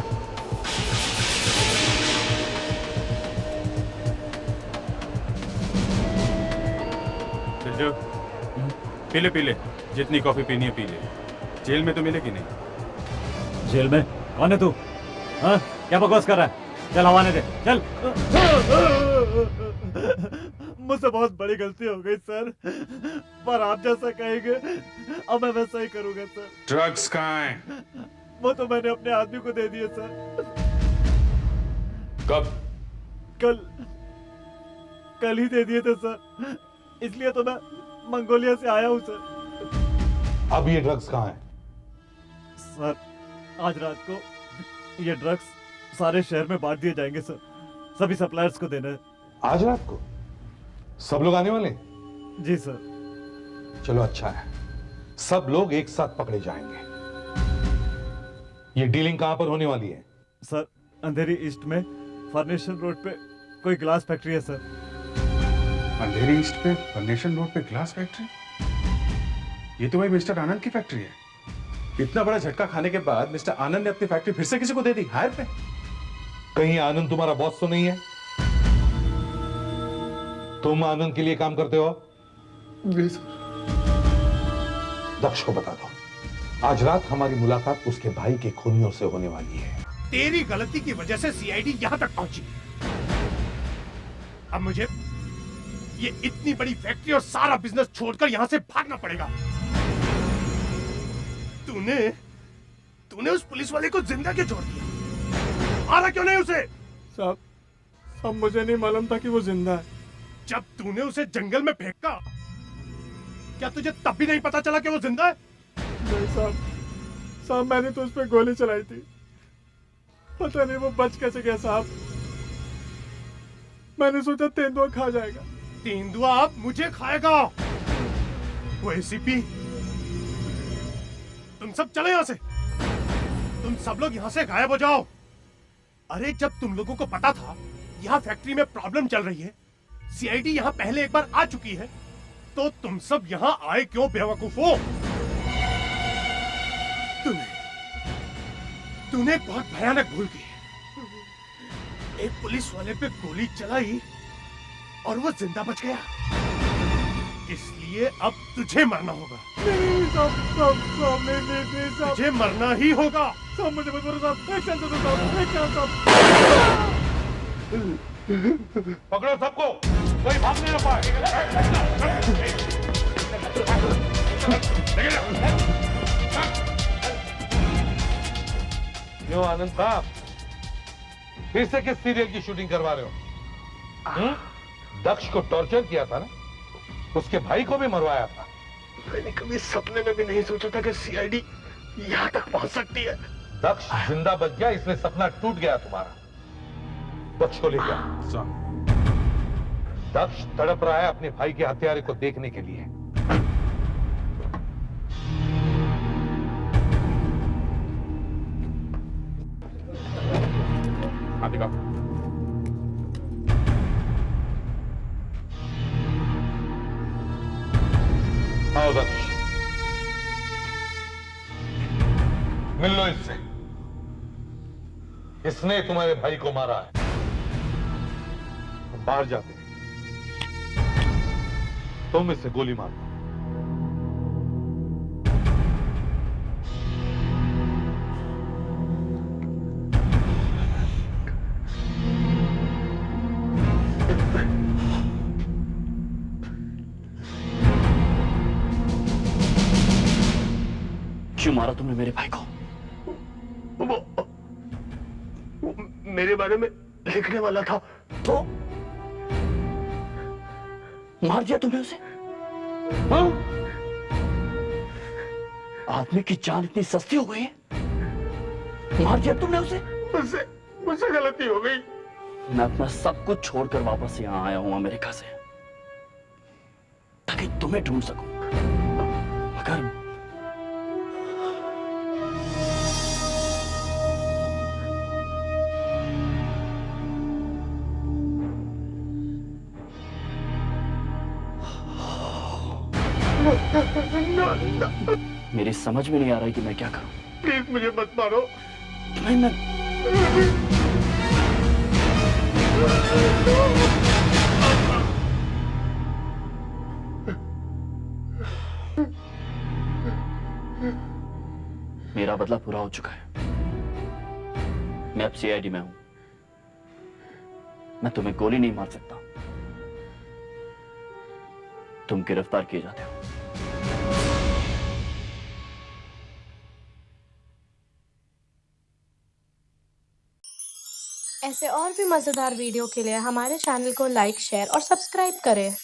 बिरजू पी ले, जितनी कॉफी पीनी है पी ले। जेल में तो मिलेगी नहीं। जेल में? कौन है तू? हाँ, क्या बकवास कर रहा है? चल हवाने दे, चल। मुझसे बहुत बड़ी गलती हो गई सर, पर आप जैसा कहेंगे अब मैं वैसा ही करूंगा सर। ड्रग्स कहाँ हैं? वो तो मैंने अपने आदमी को दे दिए सर। कब? कल ही दे दिए थे सर, इसलिए तो मैं मंगोलिया से आया हूँ सर। अब ये ड्रग्स कहाँ हैं? सर, आज रात को ये ड्रग्स सारे शहर में बांट दिए जाएंगे सर, सभी सप्लायर्स को देना है। आज रात को सब लोग आने वाले? जी सर। चलो अच्छा है, सब लोग एक साथ पकड़े जाएंगे। ये डीलिंग कहां पर होने वाली है? सर, अंधेरी ईस्ट में फर्नेशन रोड पे कोई ग्लास फैक्ट्री है सर। अंधेरी ईस्ट पे फर्नेशन रोड पे ग्लास फैक्ट्री? ये तो भाई मिस्टर आनंद की फैक्ट्री है। इतना बड़ा झटका खाने के बाद मिस्टर आनंद ने अपनी फैक्ट्री फिर से किसी को दे दी हायर पे। कहीं आनंद तुम्हारा बॉस तो नहीं है? तुम आनंद के लिए काम करते हो? जी सर। दक्ष को बता दो आज रात हमारी मुलाकात उसके भाई के खूनियों से होने वाली है। तेरी गलती की वजह से सीआईडी यहां तक पहुंची। अब मुझे ये इतनी बड़ी फैक्ट्री और सारा बिजनेस छोड़कर यहां से भागना पड़ेगा। तूने उस पुलिस वाले को जिंदा क्यों छोड़ दिया? मारा क्यों नहीं उसे? साहब मुझे नहीं मालूम था कि वो जिंदा है। जब तूने उसे जंगल में फेंका क्या तुझे तब भी नहीं पता चला कि वो जिंदा है? नहीं साहब मैंने तो उस पर गोली चलाई थी। पता नहीं वो बच कैसे गया साहब। मैंने सोचा तेंदुआ खा जाएगा। तेंदुआ अब मुझे खाएगा। वो एसीपी, तुम सब चले यहां से। तुम सब लोग यहां से गायब हो जाओ। अरे जब तुम लोगों को पता था यहाँ फैक्ट्री में प्रॉब्लम चल रही है, सीआईडी यहाँ पहले एक बार आ चुकी है, तो तुम सब यहाँ आए क्यों बेवकूफो? तूने बहुत भयानक भूल की है। एक पुलिस वाले पे गोली चलाई और वो जिंदा बच गया, इसलिए अब तुझे मरना होगा। नहीं साहब तुझे मरना ही होगा। साहब मुझे मत मारो साहब। एक चांस दो साहब, एक चांस साहब। पकड़ो सबको, कोई भागने ना पाए। क्यों आनंद साहब फिर से किस सीरियल की शूटिंग करवा रहे हो? दक्ष को टॉर्चर किया था ना, उसके भाई को भी मरवाया था। मैंने कभी सपने में भी नहीं सोचा था कि सीआईडी यहाँ तक पहुंच सकती है। दक्ष जिंदा बच गया, इसलिए सपना टूट गया तुम्हारा। दक्ष को लेकर दक्ष तड़प रहा है अपने भाई के हत्यारे को देखने के लिए। दिखा। आओ दक्ष, मिल लो इससे। इसने तुम्हारे भाई को मारा है। बाहर जाते तुम इसे गोली मारो। क्यों मारा तुमने मेरे भाई को? वो मेरे बारे में लिखने वाला था तो मार दिया तुमने उसे? हाँ? आदमी की जान इतनी सस्ती हो गई है? मार दिया तुमने उसे? मुझसे गलती हो गई। मैं अपना सब कुछ छोड़कर वापस यहां आया हूं अमेरिका से, ताकि तुम्हें ढूंढ सकूं। मगर मेरी समझ में नहीं आ रहा है कि मैं क्या करूं। प्लीज मुझे मत मारो। नहीं मैं मेरा बदला पूरा हो चुका है। मैं अब सीआईडी में हूं। मैं तुम्हें गोली नहीं मार सकता। तुम गिरफ्तार किए जाते हो। ऐसे और भी मजेदार वीडियो के लिए हमारे चैनल को लाइक, शेयर और सब्सक्राइब करें।